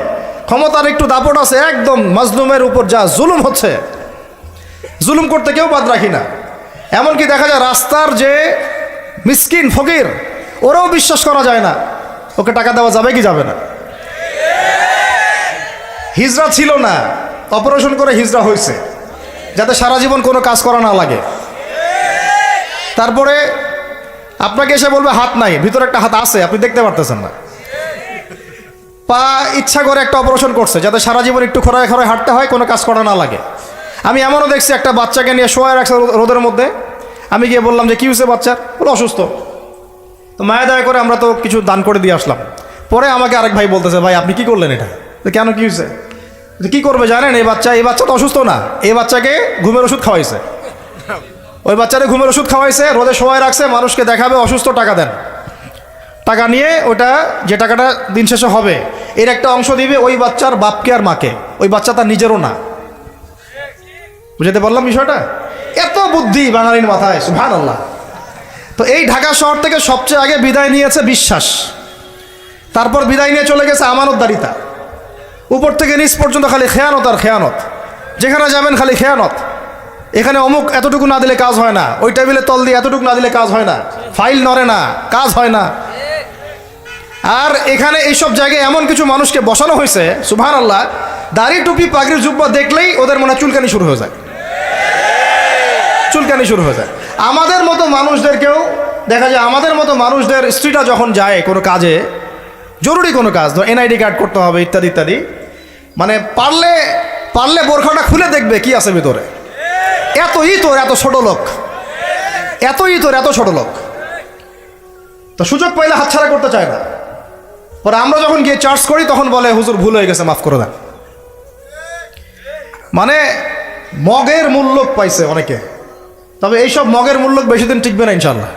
ক্ষমতার একটু দাপট আছে, একদম মাজলুমের উপর যা জুলুম হচ্ছে, জুলুম করতে কেউ বাদ রাখি না। এমনকি দেখা যায় রাস্তার যে মিসকিন ফকির, ওরাও বিশ্বাস করা যায় না ওকে টাকা দেওয়া যাবে কি যাবে না। হিজড়া ছিল না, অপারেশন করে হিজড়া হয়েছে, যাতে সারা জীবন কোনো কাজ করা না লাগে। তারপরে আপনাকে এসে বলবে হাত নাই, ভিতরে একটা হাত আছে, আপনি দেখতে পারতেছেন না। পা ইচ্ছা করে একটা অপারেশন করছে, যাতে সারা জীবন একটু খরায় খরায় হাঁটতে হয়, কোনো কাজ করা না লাগে। আমি এমনও দেখছি একটা বাচ্চাকে নিয়ে শোয়া রাখছে রোদের মধ্যে। আমি গিয়ে বললাম যে কী হয়েছে বাচ্চার? বলে অসুস্থ। তো মায়া দয়া করে আমরা তো কিছু দান করে দিয়ে আসলাম। পরে আমাকে আরেক ভাই বলতেছে, ভাই আপনি কি করলেন এটা? কেন, কি হয়েছে? কি করবে জানেন, এই বাচ্চা তো অসুস্থ না, এই বাচ্চাকে ঘুমের ওষুধ খাওয়াইছে। ওই বাচ্চারে ঘুমের ওষুধ খাওয়াইছে, রোদে শোয়ায় রাখছে, মানুষকে দেখাবে অসুস্থ, টাকা দেন। টাকা নিয়ে ওটা যে টাকাটা দিন শেষে হবে এর একটা অংশ দিবে ওই বাচ্চার বাপকে আর মাকে, ওই বাচ্চা তার নিজেরও না। বুঝতে পারলাম বিষয়টা? এত বুদ্ধি বাঙালির মাথায়, সুবহানাল্লাহ। তো এই ঢাকা শহর থেকে সবচেয়ে আগে বিদায় নিয়েছে বিশ্বাস, তারপর বিদায় নিয়ে চলে গেছে আমানতদারিতা। উপর থেকে নিচ পর্যন্ত খালি খেয়ানত আর খেয়ানত, যেখানে যাবেন খালি খেয়ানত। এখানে অমুক এতটুকু না দিলে কাজ হয় না, ওই টেবিলে তল দিয়ে এতটুকু না দিলে কাজ হয় না, ফাইল নড়ে না, কাজ হয় না। আর এখানে এইসব জায়গায় এমন কিছু মানুষকে বসানো হয়েছে, সুবহানাল্লাহ, দাড়ি টুপি পাগড়ি জুব্বা দেখলেই ওদের মনে চুলকানি শুরু হয়ে যায়, চুলকানি শুরু হয়ে যায়। আমাদের মতো মানুষদেরকেও দেখা যায়, আমাদের মতো মানুষদের স্ত্রীরা যখন যায় কোনো কাজে, জরুরি কোনো কাজ, ধর এনআইডি কার্ড করতে হবে ইত্যাদি ইত্যাদি, মানে পারলে বোরখাটা খুলে দেখবে কি আছে ভিতরে। এত ছোট লোক, এত ছোট লোক, তো সুযোগ পাইলে হাতছাড়া করতে চায় না। পরে আমরা যখন গিয়ে চার্জ করি তখন বলে হুজুর ভুল হয়ে গেছে, মাফ করে দেন। মানে মগের মূল্য পাইছে অনেকে, তবে এইসব মগের মূল্য বেশি দিন টিকবে না ইনশাল্লাহ।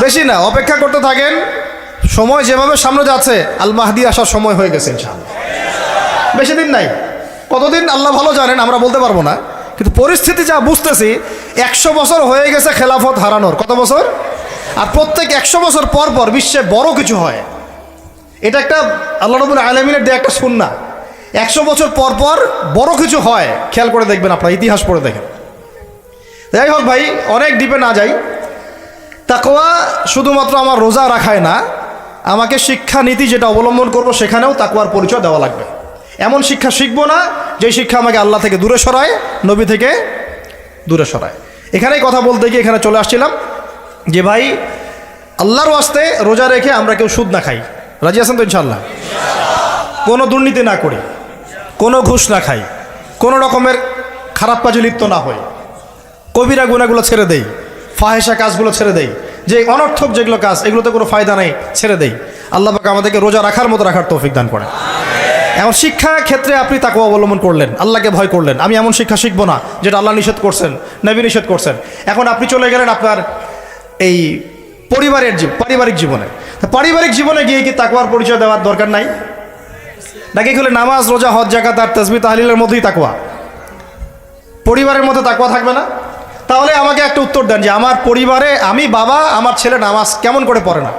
বেশি না, অপেক্ষা করতে থাকেন। সময় যেভাবে সামনে যাচ্ছে, আল মাহদি আসার সময় হয়ে গেছে ইনশাল্লাহ। বেশি দিন নাই, কতদিন আল্লাহ ভালো জানেন, আমরা বলতে পারবো না। কিন্তু পরিস্থিতি যা বুঝতেছি, 100 বছর হয়ে গেছে খেলাফত হারানোর। কত বছর? আর প্রত্যেক 100 বছর পর পর বিশ্বে বড় কিছু হয়। এটা একটা আল্লাহ রাব্বুল আলামিনের দেয়া একটা সুন্নাহ। 100 বছর পর পর বড় কিছু হয়, খেয়াল করে দেখবেন, আপনার ইতিহাস পড়ে দেখেন। যাই হোক ভাই, অনেক ডিপে না যাই। তাকওয়া শুধুমাত্র আমার রোজা রাখায় না, আমাকে শিক্ষা নীতি যেটা অবলম্বন করব সেখানেও তাকওয়ার পরিচয় দেওয়া লাগবে। এমন শিক্ষা শিখবো না যে শিক্ষা আমাকে আল্লাহ থেকে দূরে সরায়, নবী থেকে দূরে সরায়। এখানেই কথা বলতে গিয়ে এখানে চলে আসছিলাম যে ভাই, আল্লাহর ওয়াস্তে রোজা রেখে আমরা কেউ সুদ না খাই। রাজি আছেন তো ইনশাল্লাহ? কোনো দুর্নীতি না করি, কোনো ঘুষ না খাই, কোনো রকমের খারাপ কাজে লিপ্ত না হই, কবিরা গুনাহগুলো ছেড়ে দেই, ফাহেসা কাজগুলো ছেড়ে দেই, যে অনর্থক যেগুলো কাজ এগুলোতে কোনো ফায়দা নেই ছেড়ে দেই। আল্লাহ পাক আমাদেরকে রোজা রাখার মতো রাখার তৌফিক দান করেন। এমন শিক্ষা ক্ষেত্রে আপনি তাকওয়া অবলম্বন করলেন, আল্লাহকে ভয় করলেন, আমি এমন শিক্ষা শিখবো না যেটা আল্লাহ নিষেধ করছেন, নবী নিষেধ করছেন। এখন আপনি চলে গেলেন আপনার এই পারিবারিক জীবনে। পারিবারিক জীবনে গিয়ে কি তাকওয়ার পরিচয় দেওয়ার দরকার নাই? নাকি হলে নামাজ, রোজা, হজ, যাকাত আর তাসবিহ তাহলিলের মধ্যেই তাকওয়া, পরিবারের মধ্যে তাকওয়া থাকবে না? তাহলে আমাকে একটা উত্তর দেন যে আমার পরিবারে আমি বাবা, আমার ছেলে নামাজ কেমন করে পড়ে না,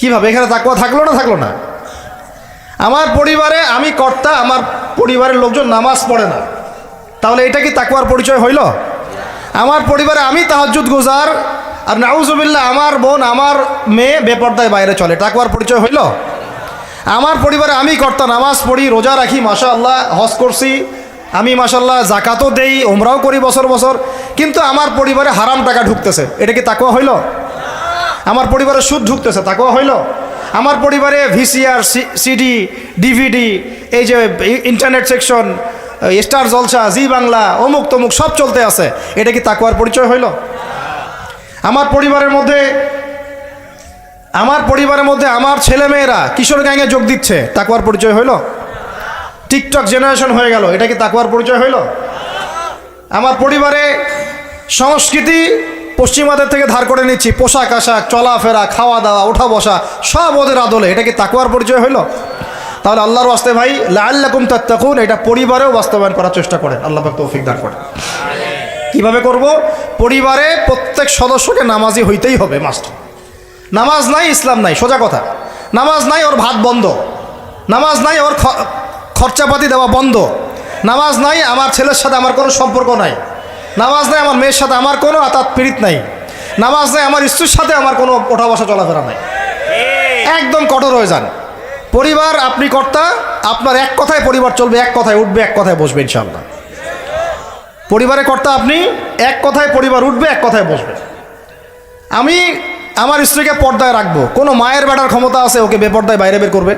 কিভাবে? এখানে তাকওয়া থাকলো না থাকলো না? আমার পরিবারে আমি কর্তা, আমার পরিবারের লোকজন নামাজ পড়ে না, তাহলে এটা কি তাকওয়ার পরিচয় হইল? আমার পরিবারে আমি তাহাজ্জুদ গুজার আর নাউজুবিল্লাহ আমার বোন, আমার মেয়ে বেপর্দায় বাইরে চলে, তাকওয়ার পরিচয় হইল? আমার পরিবারে আমি কর্তা, নামাজ পড়ি, রোজা রাখি, মাশাআল্লাহ, হজ করছি আমি, মাশাআল্লাহ, জাকাতও দেই, ওমরাও করি বছর বছর, কিন্তু আমার পরিবারে হারাম টাকা ঢুকতেছে, এটা কি তাকওয়া হইল? আমার পরিবারে সুদ ঢুকতেছে, তাকওয়া হইল? আমার পরিবারে ভিসিআর, সিডি, ডিভিডি, এই যে ইন্টারনেট সেকশন, স্টার জলসা, জি বাংলা, অমুক তমুক সব চলতে আছে, এটা কি তাকওয়ার পরিচয় হইল? আমার পরিবারের মধ্যে আমার ছেলেমেয়েরা কিশোর গ্যাংয়ে যোগ দিচ্ছে, তাকওয়ার পরিচয় হইল? টিকটক জেনারেশন হয়ে গেল, এটা কি তাকওয়ার পরিচয় হইল? আমার পরিবারে সংস্কৃতি পশ্চিমাদের থেকে ধার করে নিচ্ছি, পোশাক আশাক, চলাফেরা, খাওয়া দাওয়া, ওঠা বসা সব ওদের আদলে, এটা কি তাকওয়ার পরিচয় হইল? তাহলে আল্লাহর ওয়াস্তে ভাই, লাআল্লাকুম তাত্তাকুন, এটা পরিবারেও বাস্তবায়ন করার চেষ্টা করেন, আল্লাহ পাক তৌফিক দান করেন। কিভাবে করব? পরিবারে প্রত্যেক সদস্যকে নামাজি হইতেই হবে, মাস্ট। নামাজ নাই ইসলাম নাই, সোজা কথা। নামাজ নাই ওর ভাত বন্ধ, নামাজ নাই ওর খরচাপাতি দেওয়া বন্ধ, নামাজ নাই আমার ছেলের সাথে আমার কোনো সম্পর্ক নাই, নামাজ নাই আমার মেয়ের সাথে আমার কোনো আতাত পীড়িত নাই, নামাজ নাই আমার স্ত্রীর সাথে আমার কোনো ওঠা বসা চলাফেরা নাই। একদম কঠোর হয়ে যান। পরিবার, আপনি কর্তা, আপনার এক কথায় পরিবার চলবে, এক কথায় উঠবে, এক কথায় বসবে ইনশাআল্লাহ। পরিবারে কর্তা আপনি, এক কথায় পরিবার উঠবে, এক কথায় বসবে। আমি আমার স্ত্রীকে পর্দায় রাখবো, কোনো মায়ের বেটার ক্ষমতা আছে ওকে বেপর্দায় বাইরে বের করবে?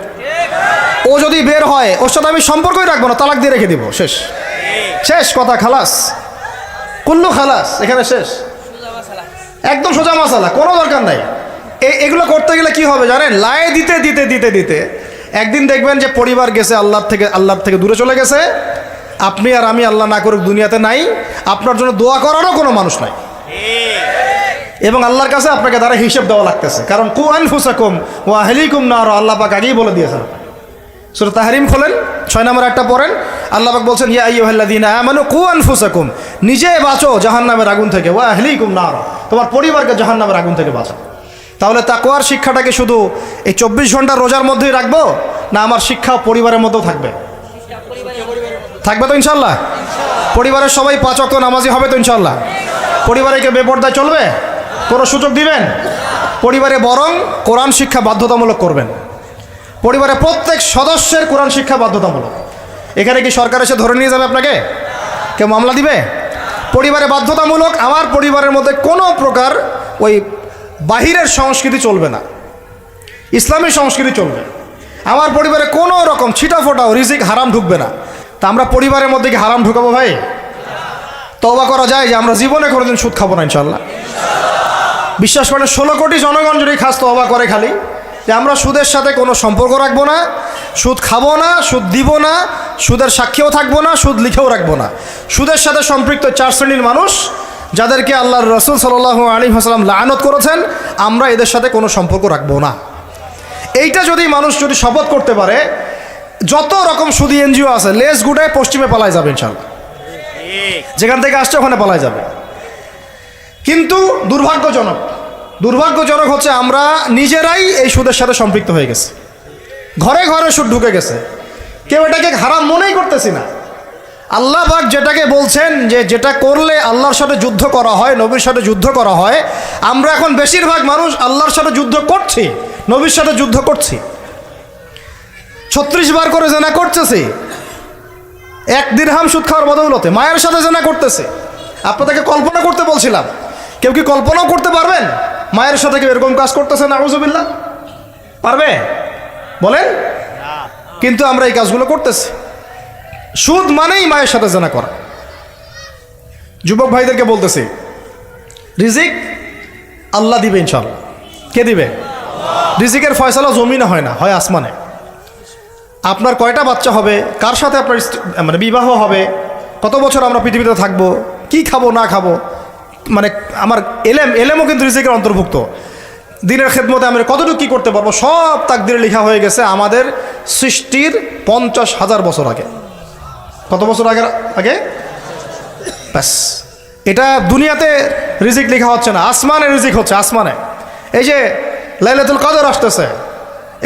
ও যদি বের হয় ওর সাথে আমি সম্পর্কই রাখবো না, তালাক দিয়ে রেখে দিব, শেষ শেষ কথা, খালাস, কুল্লু খালাস, এখানে শেষ, একদম সোজা মাসালা, কোনো দরকার নাই। এগুলো করতে গেলে কি হবে জানেন, লাই দিতে দিতে দিতে দিতে একদিন দেখবেন যে পরিবার গেছে আল্লাহর থেকে দূরে চলে গেছে। আপনি আর আমি আল্লাহ না করুক দুনিয়াতে নাই, আপনার জন্য দোয়া করারও কোনো মানুষ নাই, এবং আল্লাহর কাছে আপনাকে দ্বারা হিসেব দেওয়া লাগতেছে। কারণ কু আনফুসাকুম ওয়া আহলিকুম নার, আল্লাহ পাক আগেই বলে দিয়েছেন। সূরা তাহরিম খোলেন, 6 নম্বর একটা পড়েন, আল্লাহ পাক বলছেন ইয়া আইয়ুহাল্লাযীনা আমানু কু আনফুসাকুম, নিজে বাঁচো জাহান্নামের আগুন থেকে, ওয়া আহলিকুম নার, তোমার পরিবারকে জাহান্নামের আগুন থেকে বাঁচাও। তাহলে তাকওয়ার শিক্ষাটাকে শুধু এই 24 ঘন্টা রোজার মধ্যেই রাখবো, না আমার শিক্ষা পরিবারের মধ্যেও থাকবে? থাকবে তো ইনশাআল্লাহ? পরিবারের সবাই 5 ওয়াক্ত নামাজি হবে তো ইনশাআল্লাহ? পরিবারে কেউ বেপর্দায় চলবে? কোনো সুযোগ দিবেন? পরিবারে বরং কোরআন শিক্ষা বাধ্যতামূলক করবেন। পরিবারে প্রত্যেক সদস্যের কোরআন শিক্ষা বাধ্যতামূলক। এখানে কি সরকার এসে ধরে নিয়ে যাবে আপনাকে? কেউ মামলা দিবে? পরিবারে বাধ্যতামূলক। আমার পরিবারের মধ্যে কোনো প্রকার ওই বাহিরের সংস্কৃতি চলবে না, ইসলামী সংস্কৃতি চলবে। আমার পরিবারে কোনো রকম ছিটাফোটাও রিজিক হারাম ঢুকবে না। তা আমরা পরিবারের মধ্যে কি হারাম ঢুকাবো ভাই? তওবা করা যায় যে আমরা জীবনে কোনোদিন সুদ খাবো না ইনশাআল্লাহ। বিশ্বাস করেন 16 কোটি জনগণ যদি খাস তওবা করে খালি যে আমরা সুদের সাথে কোনো সম্পর্ক রাখবো না, সুদ খাবো না, সুদ দিব না, সুদের সাক্ষীও থাকবো না, সুদ লিখেও রাখবো না। সুদের সাথে সম্পৃক্ত 4 শ্রেণীর মানুষ, যাদেরকে আল্লাহর রাসূল সাল্লাল্লাহু আলাইহি ওয়াসাল্লাম লাআনত করেছেন, আমরা এদের সাথে কোনো সম্পর্ক রাখবো না। এইটা যদি মানুষ যদি শপথ করতে পারে, যত রকম সুদী এনজিও আছে লেস গুডায় পশ্চিমে পালায় যাবে ইনশাআল্লাহ, যেখান থেকে আসছে ওখানে পালায় যাবে। কিন্তু দুর্ভাগ্যজনক হচ্ছে আমরা নিজেরাই এই সুদের সাথে সম্পৃক্ত হয়ে গেছি, ঘরে ঘরে সুদ ঢুকে গেছে, কেউ এটাকে হারাম মনেই করতেছি না। আল্লাহ পাক যেটাকে বলছেন যে যেটা করলে আল্লাহর সাথে যুদ্ধ করা হয়, নবীর সাথে যুদ্ধ করা হয়, আমরা এখন বেশিরভাগ মানুষ আল্লাহর সাথে যুদ্ধ করছি, নবীর সাথে যুদ্ধ করছি। 36 বার করে জেনা করতেছি, 1 দিরহাম সুদ খাওয়ার বদৌলতে মায়ের সাথে জেনা করতেছে। আপনাদেরকে কল্পনা করতে বলছিলাম, কেউ কি কল্পনাও করতে পারবেন মায়ের সাথে কেউ এরকম কাজ করতেছে? নাউযুবিল্লাহ, পারবে? বলেন। কিন্তু আমরা এই কাজগুলো করতেছি। সুদ মানেই মায়ের সাথে জেনা করা। যুবক ভাইদেরকে বলতেছি, রিজিক আল্লাহ দিবে ইনশাআল্লাহ। কে দিবে? রিজিকের ফয়সালা জমিনে হয় না, হয় আসমানে। আপনার কয়টা বাচ্চা হবে, কার সাথে আপনার মানে বিবাহ হবে, কত বছর আমরা পৃথিবীতে থাকবো, কি খাবো না খাবো, মানে আমার এলেমও কিন্তু রিজিকের অন্তর্ভুক্ত। দিনের খেদমতে আমরা কতটুকু কী করতে পারবো সব তাকদিরে লেখা হয়ে গেছে আমাদের সৃষ্টির 50,000 বছর আগে। কত বছর আগে? ব্যাস। এটা দুনিয়াতে রিজিক লেখা হচ্ছে না, আসমানে রিজিক হচ্ছে, আসমানে। এই যে লাইলাতুল কদর আসতেছে,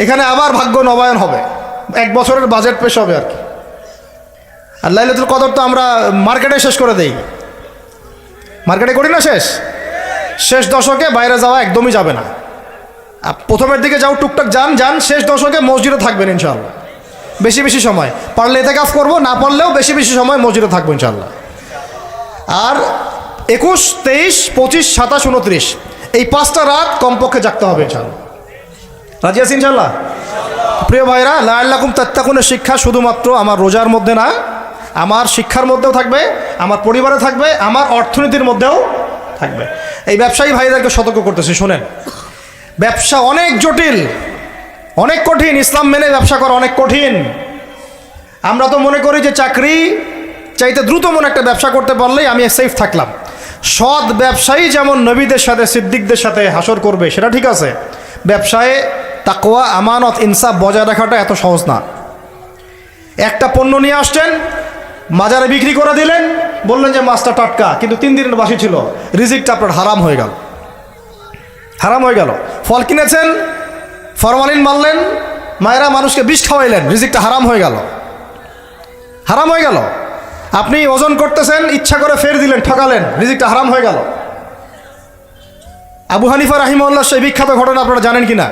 এখানে আবার ভাগ্য নবায়ন হবে, 1 বছরের বাজেট পেশ হবে আর কি। আর লাইলাতুল কদর তো আমরা মার্কেটে শেষ করে দেই, মার্কেটে করি না শেষ দশকে বাইরে যাওয়া একদমই যাবে না। প্রথমের দিকে যাও, টুকটাক যান, শেষ দশকে মসজিদে থাকবেন ইনশাআল্লাহ। বেশি সময় পারলে ইতিকাফ করবো, না পারলেও বেশি সময় মসজিদে থাকবো ইনশাআল্লাহ। আর 21, 23, 25, 27, 29 এই 5টা রাত কমপক্ষে জাগতে হবে ইনশাআল্লাহ। রাজি আছি ইনশাআল্লাহ? প্রিয় ভাইরা, লাআল্লাকুম তাত্তাকুনের শিক্ষা শুধুমাত্র আমার রোজার মধ্যে না, আমার শিক্ষার মধ্যেও থাকবে, আমার পরিবারে থাকবে, আমার অর্থনীতির মধ্যেও থাকবে। এই ব্যবসায়ী ভাইদেরকে সতর্ক করতেছি, শোনেন, ব্যবসা অনেক জটিল, অনেক কঠিন। ইসলাম মেনে ব্যবসা করা অনেক কঠিন। আমরা তো মনে করি যে চাকরি চাইতে দ্রুত মনে একটা ব্যবসা করতে পারলেই আমি সেফ থাকলাম। সৎ ব্যবসায়ী যেমন নবীদের সাথে সিদ্দিকদের সাথে হাসর করবে, সেটা ঠিক আছে। ব্যবসায় তাকওয়া, আমানত, ইনসাফ বজায় রাখাটা এত সহজ না। একটা পণ্য নিয়ে আসছেন, বাজারে বিক্রি করে দিলেন, বললেন যে মাছটা টাটকা, কিন্তু 3 দিনের বাসি ছিল, রিজিকটা আপনার হারাম হয়ে গেল। ফল কিনেছেন, ফরমালিন মারলেন, মায়েরা মানুষকে বিষ খাওয়াইলেন, রিজিকটা হারাম হয়ে গেল। আপনি ওজন করতেছেন, ইচ্ছা করে ফের দিলেন, ঠকালেন, রিজিকটা হারাম হয়ে গেল। আবু হানিফা রাহিমাহুল্লাহ সেই বিখ্যাত ঘটনা আপনারা জানেন কিনা?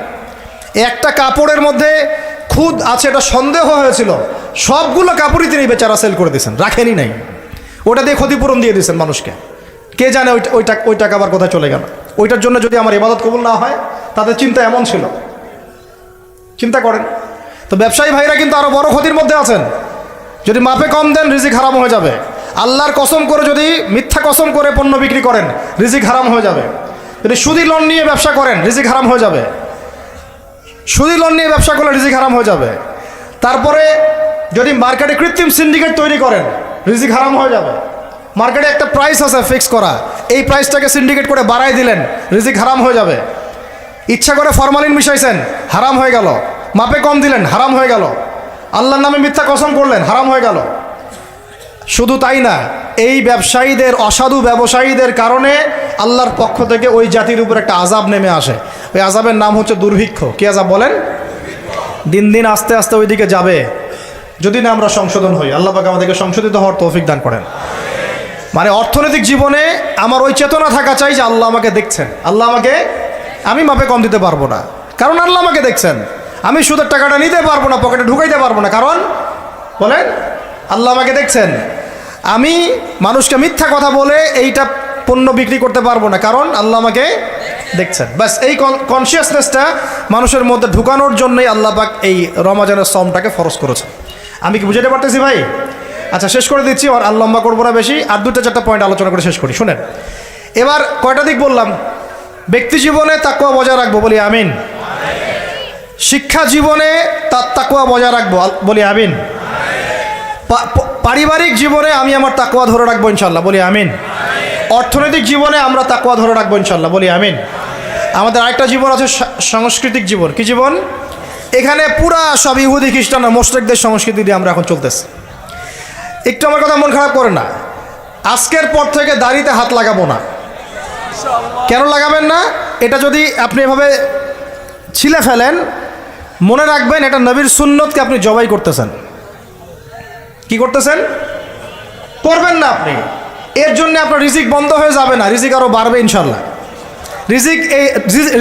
একটা কাপড়ের মধ্যে খুদ আছে এটা সন্দেহ হয়েছিল, সবগুলো কাপড়ই তিনি বেচারা সেল করে দিয়েছেন, রাখেনি নাই, ওটা দিয়ে ক্ষতিপূরণ দিয়ে দিয়েছেন মানুষকে। কে জানে ওই টাকা আবার কোথায় চলে গেল। ওইটার জন্য যদি আমার ইবাদত কবুল না হয়, তাদের চিন্তা এমন ছিল। চিন্তা করেন তো, ব্যবসায়ী ভাইরা কিন্তু আরো বড় ক্ষতির মধ্যে আছেন। যদি মাপে কম দেন, রিজিক হারাম হয়ে যাবে। আল্লাহর কসম করে যদি মিথ্যা কসম করে পণ্য বিক্রি করেন, রিজিক হারাম হয়ে যাবে। যদি সুদি লোন নিয়ে ব্যবসা করেন, রিজিক হারাম হয়ে যাবে। সুদি লোন নিয়ে ব্যবসা করলে রিজিক হারাম হয়ে যাবে। তারপরে যদি মার্কেটে কৃত্রিম সিন্ডিকেট তৈরি করেন, রিজিক হারাম হয়ে যাবে। মার্কেটে একটা প্রাইস আছে ফিক্স করা, এই প্রাইসটাকে সিন্ডিকেট করে বাড়াই দিলেন, রিজিক হারাম হয়ে যাবে। ইচ্ছা করে ফরমালিন মিশাইছেন, হারাম হয়ে গেল। মাপে কম দিলেন, হারাম হয়ে গেল। আল্লাহর নামে মিথ্যা কসম করলেন, হারাম হয়ে গেল। শুধু তাই না, এই ব্যবসায়ীদের, অসাধু ব্যবসায়ীদের কারণে আল্লাহর পক্ষ থেকে ওই জাতির উপর একটা আযাব নেমে আসে। ওই আযাবের নাম হচ্ছে দুর্ভিক্ষ। কি আযাব বলেন? দিন দিন আস্তে আস্তে ওইদিকে যাবে, যদি না আমরা সংশোধন হই। আল্লাহ পাক আমাদেরকে সংশোধিত হওয়ার তৌফিক দান করেন। মানে অর্থনৈতিক জীবনে আমার ওই চেতনা থাকা চাই যে আল্লাহ আমাকে দেখছেন, আল্লাহ আমাকে, আমি মাপে কম দিতে পারবো না, কারণ আল্লাহ আমাকে দেখছেন। আমি সুদের টাকাটা নিতে পারবো না, পকেটে ঢুকাইতে পারবো না, কারণ বলেন আল্লাহ আমাকে দেখছেন। আমি মানুষকে মিথ্যা কথা বলে এইটা পণ্য বিক্রি করতে পারবো না, কারণ আল্লাহ আমাকে দেখছেন। বাস এই কনসিয়াসনেসটা মানুষের মধ্যে ঢুকানোর জন্যই আল্লাহ পাক এই রমজানের সওমটাকে ফরজ করেছেন। আমি কি বুঝাতে পারতেছি ভাই? আচ্ছা, শেষ করে দিচ্ছি, আর লম্বা করবো না বেশি, আর 2-4টা পয়েন্ট আলোচনা করে শেষ করি। শুনেন, এবার কয়টা দিক বললাম? ব্যক্তি জীবনে তাকওয়া বজায় রাখবো, বলি আমিন। শিক্ষা জীবনে তার তাকওয়া বজায় রাখবো, বলি আমিন। পারিবারিক জীবনে আমি আমার তাকওয়া ধরে রাখবো ইনশাল্লাহ, বলি আমিন। অর্থনৈতিক জীবনে আমরা তাকওয়া ধরে রাখবো ইনশাল্লাহ, বলি আমিন। আমাদের আরেকটা জীবন আছে, সাংস্কৃতিক জীবন। কি জীবন? এখানে পুরা সব ইহুদি খ্রিস্টান মুশরিকদের সংস্কৃতি দিয়ে আমরা এখন চলতেছি। একটু আমার কথা মন খারাপ করে না, আজকের পর থেকে দাড়িতে হাত লাগাবো না। কেন লাগাবেন না? এটা যদি আপনি এভাবে ছিলে ফেলেন, মনে রাখবেন এটা নবীর সুন্নতকে আপনি জবাই করতেছেন। কি করতেছেন? করবেন না আপনি। এর জন্য আপনার রিজিক বন্ধ হয়ে যাবে না, রিজিক আরও বাড়বে ইনশাল্লাহ।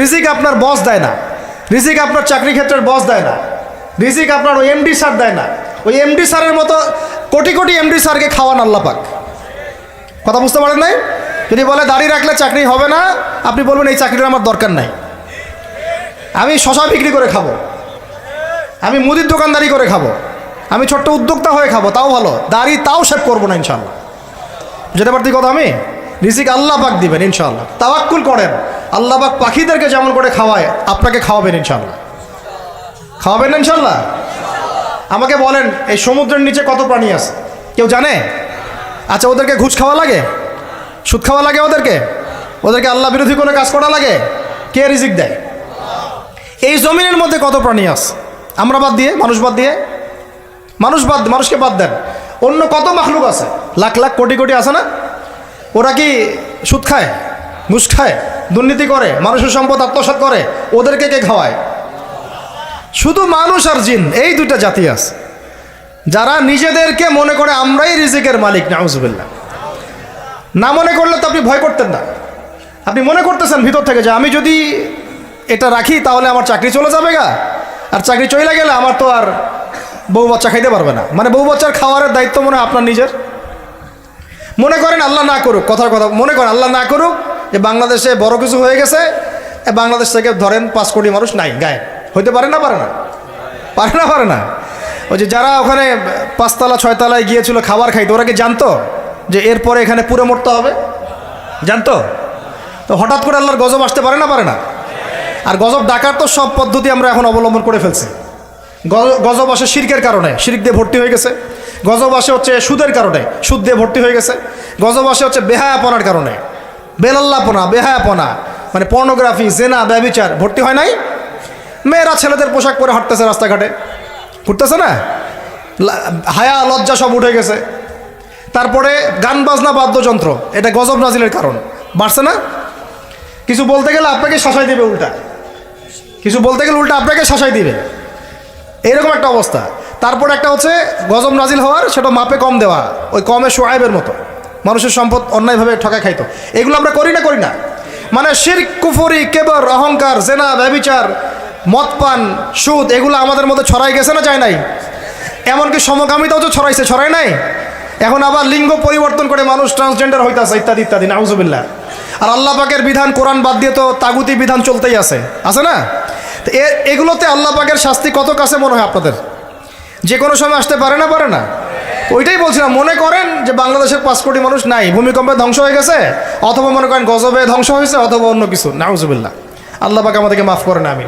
রিজিক আপনার বস দেয় না, রিজিক আপনার চাকরি ক্ষেত্রের বস দেয় না, রিজিক আপনার ওই এমডি স্যার দেয় না। ওই এমডি স্যারের মতো কোটি কোটি এমডি স্যারকে খাওয়ান আল্লাহ পাক। কথা বুঝতে পারেন নাই? যদি বলে দাঁড়িয়ে রাখলে চাকরি হবে না, আপনি বলবেন এই চাকরিটা আমার দরকার নাই, আমি শশা বিক্রি করে খাবো, আমি মুদির দোকানদারি করে খাবো, আমি ছোট্ট উদ্যোক্তা হয়ে খাবো, তাও ভালো, দাড়ি তাও শেভ করবো না ইনশাল্লাহ। যেতে পারতি কথা? আমি রিজিক আল্লাহ পাক দিবেন ইনশাল্লাহ। তাওয়াক্কুল করেন, আল্লাহ পাক পাখিদেরকে যেমন করে খাওয়ায় আপনাকে খাওয়াবেন ইনশাল্লাহ। খাওয়াবেন না ইনশাল্লাহ? আমাকে বলেন, এই সমুদ্রের নিচে কত প্রাণী আছে কেউ জানে? আচ্ছা, ওদেরকে ঘুষ খাওয়া লাগে, সুদ খাওয়া লাগে, ওদেরকে আল্লাহ বিরোধী কোনো কাজ করা লাগে? কে রিজিক দেয়? এই জমিনের মধ্যে কত প্রাণী আছে? আমরা বাদ দিয়ে, মানুষকে বাদ দেন, অন্য কত মাখলুক আছে, লাখ লাখ কোটি কোটি আছে না? ওরা কি সুদ খায়, ঘুষ খায়, দুর্নীতি করে, মানুষের সম্পদ আত্মসাৎ করে? ওদেরকে কে খাওয়ায়? শুধু মানুষ আর জিন, এই দুইটা জাতি আছে যারা নিজেদেরকে মনে করে আমরাই রিজিকের মালিক। নাউজুবিল্লাহ। না মনে করলে তো আপনি ভয় করতেন না, আপনি মনে করতেছেন ভিতর থেকে যে আমি যদি এটা রাখি তাহলে আমার চাকরি চলে যাবে গা, আর চাকরি চলে গেলে আমার তো আর বউ বাচ্চা খাইতে পারবে না। মানে বউ বাচ্চার খাওয়ারের দায়িত্ব মনে হয় আপনার নিজের। মনে করেন আল্লাহ না করুক, কথার কথা, মনে করেন আল্লাহ না করুক যে বাংলাদেশে বড় কিছু হয়ে গেছে, বাংলাদেশ থেকে ধরেন 5 কোটি মানুষ নাই, গায়ে হইতে পারে না? পারে না। ওই যে যারা ওখানে 5 তলা 6 তলায় গিয়েছিল খাবার খাইতে, ওরা কি জানতো যে এরপরে এখানে পুরো মরতে হবে? জানতো? তো হঠাৎ করে আল্লাহর গজব আসতে পারে না? আর গজব ডাকার তো সব পদ্ধতি আমরা এখন অবলম্বন করে ফেলছি। গজব আসে শিরকের কারণে, শিরক দিয়ে ভর্তি হয়ে গেছে। গজব আসে হচ্ছে সুদের কারণে, সুদ দিয়ে ভর্তি হয়ে গেছে। গজব আসে হচ্ছে বেহায়াপনার কারণে, বেলাল্লাপনা, বেহায়াপনা, মানে পর্নোগ্রাফি, জেনা, ব্যভিচার ভর্তি হয় নাই? মেয়েরা ছেলেদের পোশাক পরে হাঁটতেছে রাস্তাঘাটে, ঘুরতেছে না? হায়া লজ্জা সব উঠে গেছে। তারপরে গান বাজনা, বাদ্যযন্ত্র, এটা গজব নাজিলের কারণ। বাড়ছে না? কিছু বলতে গেলে আপনাকে শাসাই দিবে উল্টা, আপনাকে শাসাই দিবে, এইরকম একটা অবস্থা। তারপর একটা হচ্ছে গজব নাজিল হওয়ার, সেটা মাপে কম দেওয়া, ওই কমে শোয়াইবের মতো মানুষের সম্পদ অন্যায়ভাবে ঠকায় খাইতো। এগুলো আমরা করি না? মানে শিরক, কুফরি, কেবর, অহংকার, জেনা, ব্যভিচার, মদ পান, সুদ, এগুলো আমাদের মধ্যে ছড়াই গেছে না যায় নাই? এমনকি সমকামিতাও তো ছড়াইছে, ছড়াই নাই? এখন আবার লিঙ্গ পরিবর্তন করে মানুষ ট্রান্সজেন্ডার হইতাছে ইত্যাদি ইত্যাদি, নাউজুবিল্লাহ। আর আল্লাহ পাকের বিধান, কোরআন বাদ দিয়ে তো তাগুতি বিধান চলতেই আছে না? তো এগুলোতে আল্লাহ পাকের শাস্তি কত কাছে মনে হয় আপনাদের? যে কোনো সময় আসতে পারে না? ওইটাই বলছিলাম, মনে করেন যে বাংলাদেশের 5 কোটি মানুষ নাই, ভূমিকম্পে ধ্বংস হয়ে গেছে, অথবা মনে করেন গজবে ধ্বংস হয়েছে, অথবা অন্য কিছু, নাউজুবিল্লাহ। আল্লাহ পাক আমাদেরকে মাফ করেন, আমি।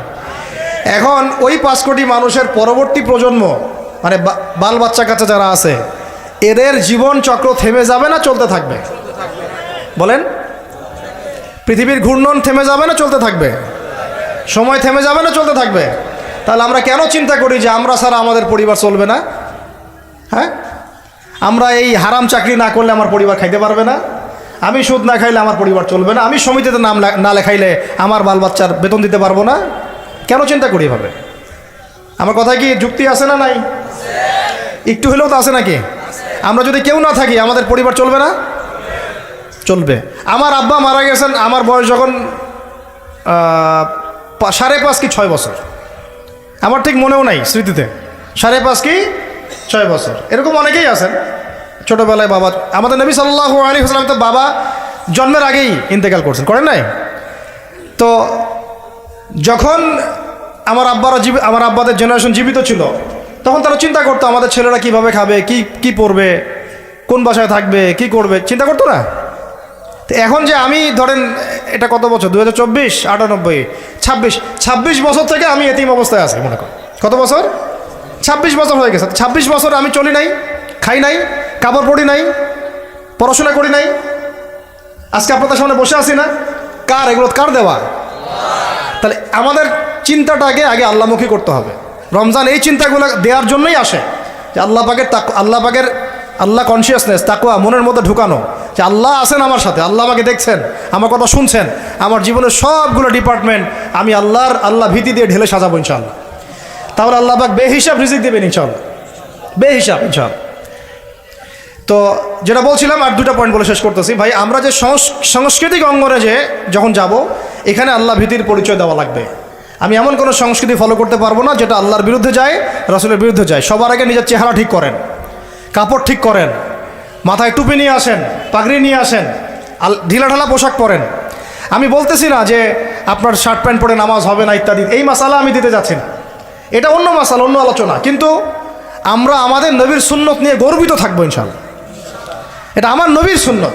এখন ওই 5 কোটি মানুষের পরবর্তী প্রজন্ম, মানে বাল বাচ্চা কাচ্চা যারা আছে, এদের জীবন চক্র থেমে যাবে না চলতে থাকবে? বলেন, পৃথিবীর ঘূর্ণন থেমে যাবে না চলতে থাকবে? সময় থেমে যাবে না চলতে থাকবে? তাহলে আমরা কেন চিন্তা করি যে আমরা ছাড়া আমাদের পরিবার চলবে না? হ্যাঁ, আমরা এই হারাম চাকরি না করলে আমার পরিবার খাইতে পারবে না, আমি সুদ না খাইলে আমার পরিবার চলবে না, আমি সমিতিতে নাম না লেখাইলে আমার বাল বাচ্চার বেতন দিতে পারবো না। কেন চিন্তা করি এভাবে? আমার কথায় কি যুক্তি আছে না নাই? একটু হলেও তো আছে নাকি? আমরা যদি কেউ না থাকি আমাদের পরিবার চলবে না? চলবে। আমার আব্বা মারা গেছেন আমার বয়স যখন 5.5 কি 6 বছর, আমার ঠিক মনেও নাই স্মৃতিতে, 5.5 কি 6 বছর, এরকম অনেকেই আছেন। ছোটোবেলায় বাবা, আমাদের নবী সাল্লাল্লাহু আলাইহি ওয়াসাল্লাম তো বাবা জন্মের আগেই ইন্তেকাল করছেন, করেন নাই? তো যখন আমার আব্বাদের জেনারেশন জীবিত ছিল, তখন তারা চিন্তা করতো আমাদের ছেলেরা কিভাবে খাবে, কি পড়বে, কোন বাসায় থাকবে, কি করবে, চিন্তা করতো না? তো এখন যে আমি ধরেন, এটা কত বছর, 2024, 98, 26 বছর থেকে আমি এতিম অবস্থায় আছি, মনে কর। কত বছর? 26 বছর হয়ে গেছে। 26 বছর আমি চলি নাই, খাই নাই, কাপড় পরি নাই, পড়াশোনা করি নাই, আজকে আপনাদের সামনে বসে আছি না? কার এগুলো? কার দেওয়া? তাহলে আমাদের চিন্তাটাকে আগে আল্লাহমুখী করতে হবে। রমজান এই চিন্তাগুলো দেওয়ার জন্যই আসে, যে আল্লাহ কনসিয়াসনেস, তাকওয়া মনের মধ্যে ঢুকানো, যে আল্লাহ আছেন আমার সাথে, আল্লাহ আমাকে দেখছেন, আমার কথা শুনছেন, আমার জীবনের সবগুলো ডিপার্টমেন্ট আমি আল্লাহ ভীতি দিয়ে ঢেলে সাজাবো ইনশাআল্লাহ। তাহলে আল্লাহ পাক বেহিসাব রিজিক দেবেন ইনশাআল্লাহ, বেহিসাব ইনশাআল্লাহ। তো যেটা বলছিলাম, আর 2টা পয়েন্ট বলে শেষ করতেছি। ভাই, আমরা যে সাংস্কৃতিক অঙ্গনে যখন যাব, এখানে আল্লাহ ভীতির পরিচয় দেওয়া লাগবে। আমি এমন কোনো সংস্কৃতি ফলো করতে পারবো না যেটা আল্লাহর বিরুদ্ধে যায়, রাসূলের বিরুদ্ধে যায়। সবার আগে নিজের চেহারা ঠিক করেন, কাপড় ঠিক করেন, মাথায় টুপি নিয়ে আসেন, পাগড়ি নিয়ে আসেন, ঢিলাঢালা পোশাক পরেন। আমি বলতেছি না যে আপনার শার্ট প্যান্ট পরে নামাজ হবে না ইত্যাদি, এই মাসালা আমি দিতে যাচ্ছি না, এটা অন্য মাসালা, অন্য আলোচনা। কিন্তু আমরা আমাদের নবীর সুন্নত নিয়ে গর্বিত থাকবো ইনশাআল্লাহ। এটা আমার নবীর সুন্নত,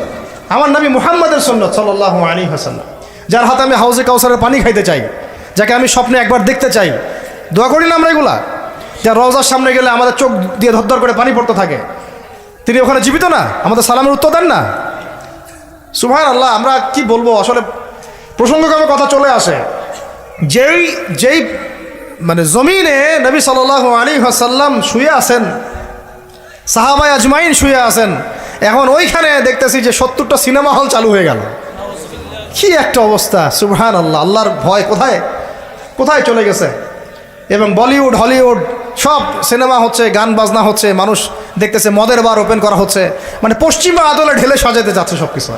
আমার নবী মুহাম্মদের সুন্নত সাল্লাল্লাহু আলাইহি ওয়াসাল্লাম, যার হাতে আমি হাউজে কাউসারের পানি খাইতে চাই, যাকে আমি স্বপ্নে একবার দেখতে চাই। দোয়া করি না আমরা এগুলা? যার রওজার সামনে গেলে আমাদের চোখ দিয়ে ধর করে পানি পড়তে থাকে, তিনি ওখানে জীবিত না? আমাদের সালামের উত্তর দেন না? সুবহানাল্লাহ। আমরা কি বলবো আসলে, প্রসঙ্গক্রমে কথা চলে আসে, যেই মানে জমিনে নবী সাল্লাল্লাহু আলাইহি ওয়াসাল্লাম শুয়ে আছেন, সাহাবায়ে আজমাইন শুয়ে আছেন, এখন ওইখানে দেখতেছি যে 70টা সিনেমা হল চালু হয়ে গেল। কি একটা অবস্থা! সুবহানাল্লাহ। আল্লাহর ভয় কোথায় চলে গেছে। এবং বলিউড, হলিউড সব সিনেমা হচ্ছে, গান বাজনা হচ্ছে, মানুষ দেখতেছে, মদের বার ওপেন করা হচ্ছে, মানে পশ্চিমা আদলে ঢেলে সাজাতে যাচ্ছে সব কিছু।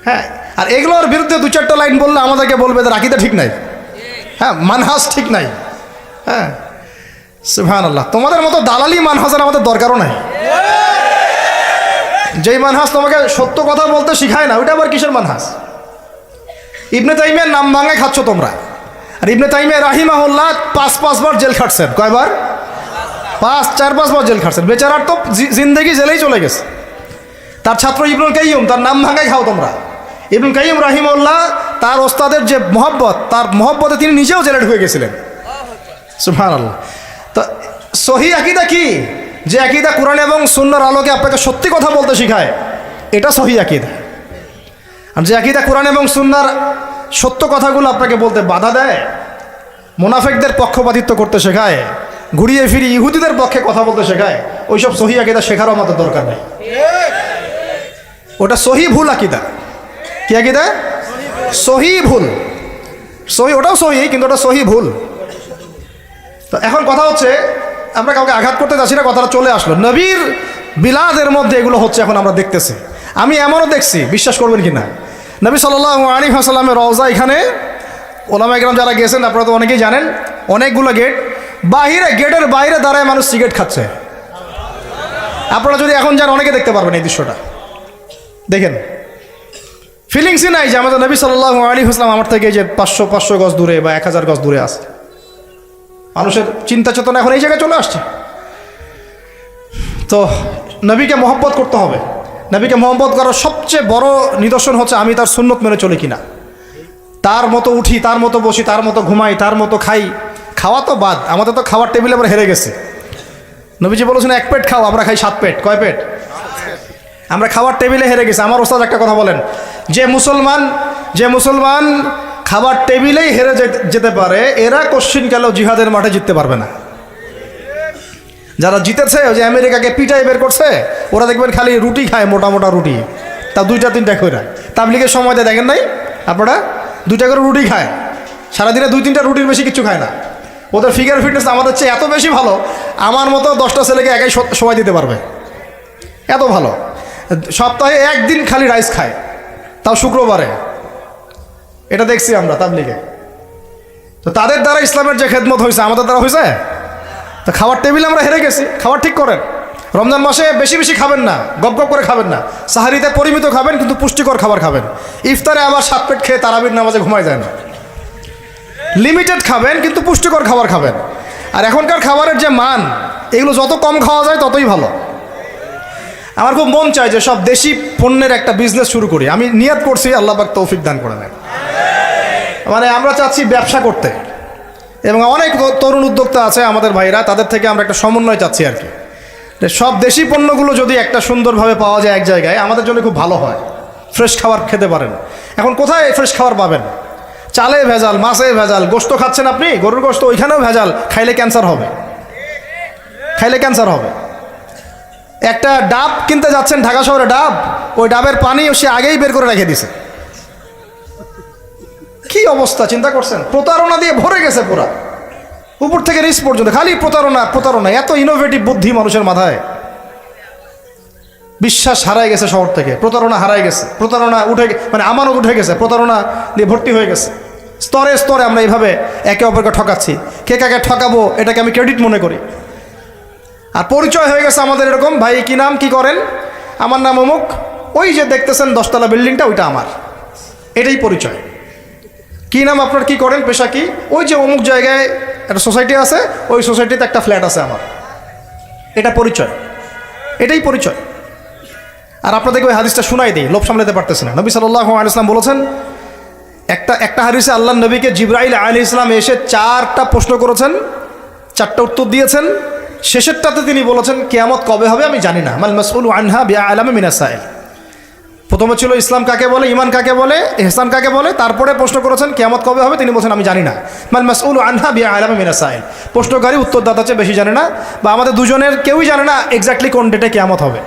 হ্যাঁ, আর এগুলোর বিরুদ্ধে 2-4টা লাইন বললে আমাদেরকে বলবে এদের আকীদা ঠিক নাই, হ্যাঁ, মানহাজ ঠিক নাই। হ্যাঁ, সুবহানাল্লাহ। তোমাদের মতো দালালি মানহাজের আমাদের দরকারও নাই। যেই মানহাজ তোমাকে সত্য কথা বলতে শিখায় না, ওইটা আবার কিসের মানহাজ? ইবনে তাইমিয়ার নাম ভাঙায় খাচ্ছ তোমরা। আর ইবনে তাইমিয়া রাহিমাহুল্লাহ 5 বার জেল খাটছেন। কয়বার? 4-5 বার জেল খাটছেন। বেচারার তো জিন্দেগি জেলেই চলে গেছে। তার ছাত্র ইবনুল কাইয়্যিম, তার নাম ভাঙায় খাও তোমরা। ইবনুল কাইয়্যিম রাহিমাহুল্লাহ, তার ওস্তাদের যে মহব্বত, তার মহব্বতে তিনি নিজেও জেলে ঢুকে গেছিলেন। সুবহানাল্লাহ। তো সহি আকীদা কি? যে আকীদা কোরআন এবং সুন্নাহর আলোকে আপনাকে সত্যি কথা বলতে শেখায়, এটা সহি আকীদা। আর যে আকীদা কোরআন এবং সুন্নাহর সত্য কথাগুলো আপনাকে বলতে বাধা দেয়, মুনাফিকদের পক্ষপাতিত্ব করতে শেখায়, ঘুরিয়ে ফিরিয়ে ইহুদিদের পক্ষে কথা বলতে শেখায়, ওইসব সহি আকীদা শেখারও আমাদের দরকার নেই। ওটা সহি ভুল আকীদা। কি আকীদা? সহি ভুল। সহি, ওটাও সহি, কিন্তু ওটা সহি ভুল। তো এখন কথা হচ্ছে, আমরা কাউকে আঘাত করতে যাচ্ছি না, কথাটা চলে আসলো। নবীর বিলাদের মধ্যে এগুলো হচ্ছে, এখন আমরা দেখতেছি। আমি এমনও দেখছি, বিশ্বাস করবেন কি না, নবী সাল্লাল্লাহু আলাইহি ওয়াসাল্লামের রওজা এখানে ওলামা একরাম যারা গেছেন আপনারা তো অনেকেই জানেন, অনেকগুলো গেট, গেটের বাইরে দাঁড়ায় মানুষ সিগারেট খাচ্ছে। আপনারা যদি এখন যান অনেকে দেখতে পারবেন এই দৃশ্যটা, দেখেন। ফিলিংসই নাই যে আমাদের নবী সাল্লাল্লাহু আলাইহি ওয়াসাল্লাম আমার থেকে যে 500 গজ দূরে বা 1000 গজ দূরে আছে। মানুষের চিন্তা চেতনা এখন এই জায়গায় চলে আসছে। তো নবীকে মহব্বত করতে হবে। নবীকে মহব্বত করার সবচেয়ে বড় নিদর্শন হচ্ছে আমি তার সুন্নত মেনে চলি কিনা, তার মতো উঠি, তার মতো বসি, তার মতো ঘুমাই, তার মতো খাই। খাওয়া তো বাদ, আমাদের তো খাওয়ার টেবিলে আমরা হেরে গেছি। নবীজি বলেছেন 1 পেট খাও, আমরা খাই 7 পেট। কয় পেট? আমরা খাওয়ার টেবিলে হেরে গেছি। আমার ওস্তাদ একটা কথা বলেন, যে মুসলমান খাবার টেবিলেই হেরে যেতে পারে, এরা কোশ্চিন গেল জিহাদের মাঠে জিততে পারবে না। যারা জিতেছে, ওই যে আমেরিকাকে পিটাই বের করছে, ওরা দেখবেন খালি রুটি খায়, মোটা মোটা রুটি, তা 2-3টা করে। তাবলিগের সময়তে দেখেন নাই আপনারা, 2টা করে রুটি খায়, সারাদিনে 2-3টা রুটির বেশি কিছু খায় না। ওদের ফিগার ফিটনেস আমাদের চেয়ে এত বেশি ভালো, আমার মতো 10টা ছেলেকে একাই সময় দিতে পারবে, এত ভালো। সপ্তাহে 1 দিন খালি রাইস খায়, তাও শুক্রবারে। এটা দেখছি আমরা তাবলিগে। তো তাদের দ্বারা ইসলামের যে খেদমত হয়েছে, আমাদের দ্বারা হয়েছে? তো খাওয়ার টেবিলে আমরা হেরে গেছি। খাবার ঠিক করেন। রমজান মাসে বেশি বেশি খাবেন না, গপ গপ করে খাবেন না। সাহারিতে পরিমিত খাবেন, কিন্তু পুষ্টিকর খাবার খাবেন। ইফতারে আবার 7 পেট খেয়ে তারাবির নামাজে ঘুমায় যায় না। লিমিটেড খাবেন, কিন্তু পুষ্টিকর খাবার খাবেন। আর এখনকার খাবারের যে মান, এগুলো যত কম খাওয়া যায় ততই ভালো। আমার খুব মন চায় যে সব দেশি পণ্যের একটা বিজনেস শুরু করি। আমি নিয়ত করছি, আল্লাহ পাক তৌফিক দান করে নেন। মানে আমরা চাচ্ছি ব্যবসা করতে, এবং অনেক তরুণ উদ্যোক্তা আছে আমাদের ভাইরা, তাদের থেকে আমরা একটা সমন্বয় চাচ্ছি আর কি। সব দেশি পণ্যগুলো যদি একটা সুন্দরভাবে পাওয়া যায় এক জায়গায়, আমাদের জন্য খুব ভালো হয়। ফ্রেশ খাবার খেতে পারেন। এখন কোথায় ফ্রেশ খাবার পাবেন? চালে ভেজাল, মাছে ভেজাল। গোস্ত খাচ্ছেন আপনি, গরুর গোস্ত, ওইখানেও ভেজাল। খাইলে ক্যান্সার হবে, খাইলে ক্যান্সার হবে। একটা ডাব কিনতে যাচ্ছেন ঢাকা শহরে, ডাব, ওই ডাবের পানি সে আগেই বের করে রেখে দিছে। কি অবস্থা চিন্তা করছেন? প্রতারণা দিয়ে ভরে গেছে পুরা, উপর থেকে নিচ পর্যন্ত খালি প্রতারণা। এত ইনোভেটিভ বুদ্ধি মানুষের মাথায়। বিশ্বাস হারাই গেছে শহর থেকে, প্রতারণা হারাই গেছে, প্রতারণা মানে আমানত উঠে গেছে, প্রতারণা দিয়ে ভর্তি হয়ে গেছে। স্তরে স্তরে আমরা এইভাবে একে অপরকে ঠকাচ্ছি। কে কাকে ঠকাবো এটাকে আমি ক্রেডিট মনে করি। আর পরিচয় হয়ে গেছে আমাদের এরকম, ভাই কি নাম, কি করেন? আমার নাম অমুক। ওই যে দেখতেছেন 10তলা বিল্ডিংটা, ওইটা আমার। এটাই পরিচয়। কি নাম আপনার, কি করেন, পেশা কি? ওই যে অমুক জায়গায় একটা সোসাইটি আছে, ওই সোসাইটিতে একটা ফ্ল্যাট আছে আমার। এটা পরিচয়, এটাই পরিচয়। আর আপনাদেরকে ওই হাদিসটা শোনাই দিই, লোভ সামলাতে পারতেছে না। নবী সাল্লাল্লাহু আলাইহি ওয়াসাল্লাম বলেছেন, একটা হাদিসে আল্লাহ নবীকে জিবরাইল আলাইহিস সালাম এসে 4টা প্রশ্ন করেছেন, 4টা উত্তর দিয়েছেন। শেষেরটাতে তিনি বলেছেন, কিয়ামত কবে হবে আমি জানি না। মাল মাসউলু আনহা বিআলামি মিনাস সাইল। প্রথমে ছিল ইসলাম কাকে বলে, ঈমান কাকে বলে, ইহসান কাকে বলে। তারপরে প্রশ্ন করেছেন কিয়ামত কবে হবে, তিনি বলেছেন আমি জানি না। মাল মাসউলু আনহা বিআলামি মিনাস সাইল। প্রশ্নকারী উত্তরদাতা চেয়ে বেশি জানে না, বা আমাদের দুজনের কেউই জানে না এক্স্যাক্টলি কোন ডেটে কিয়ামত হবে।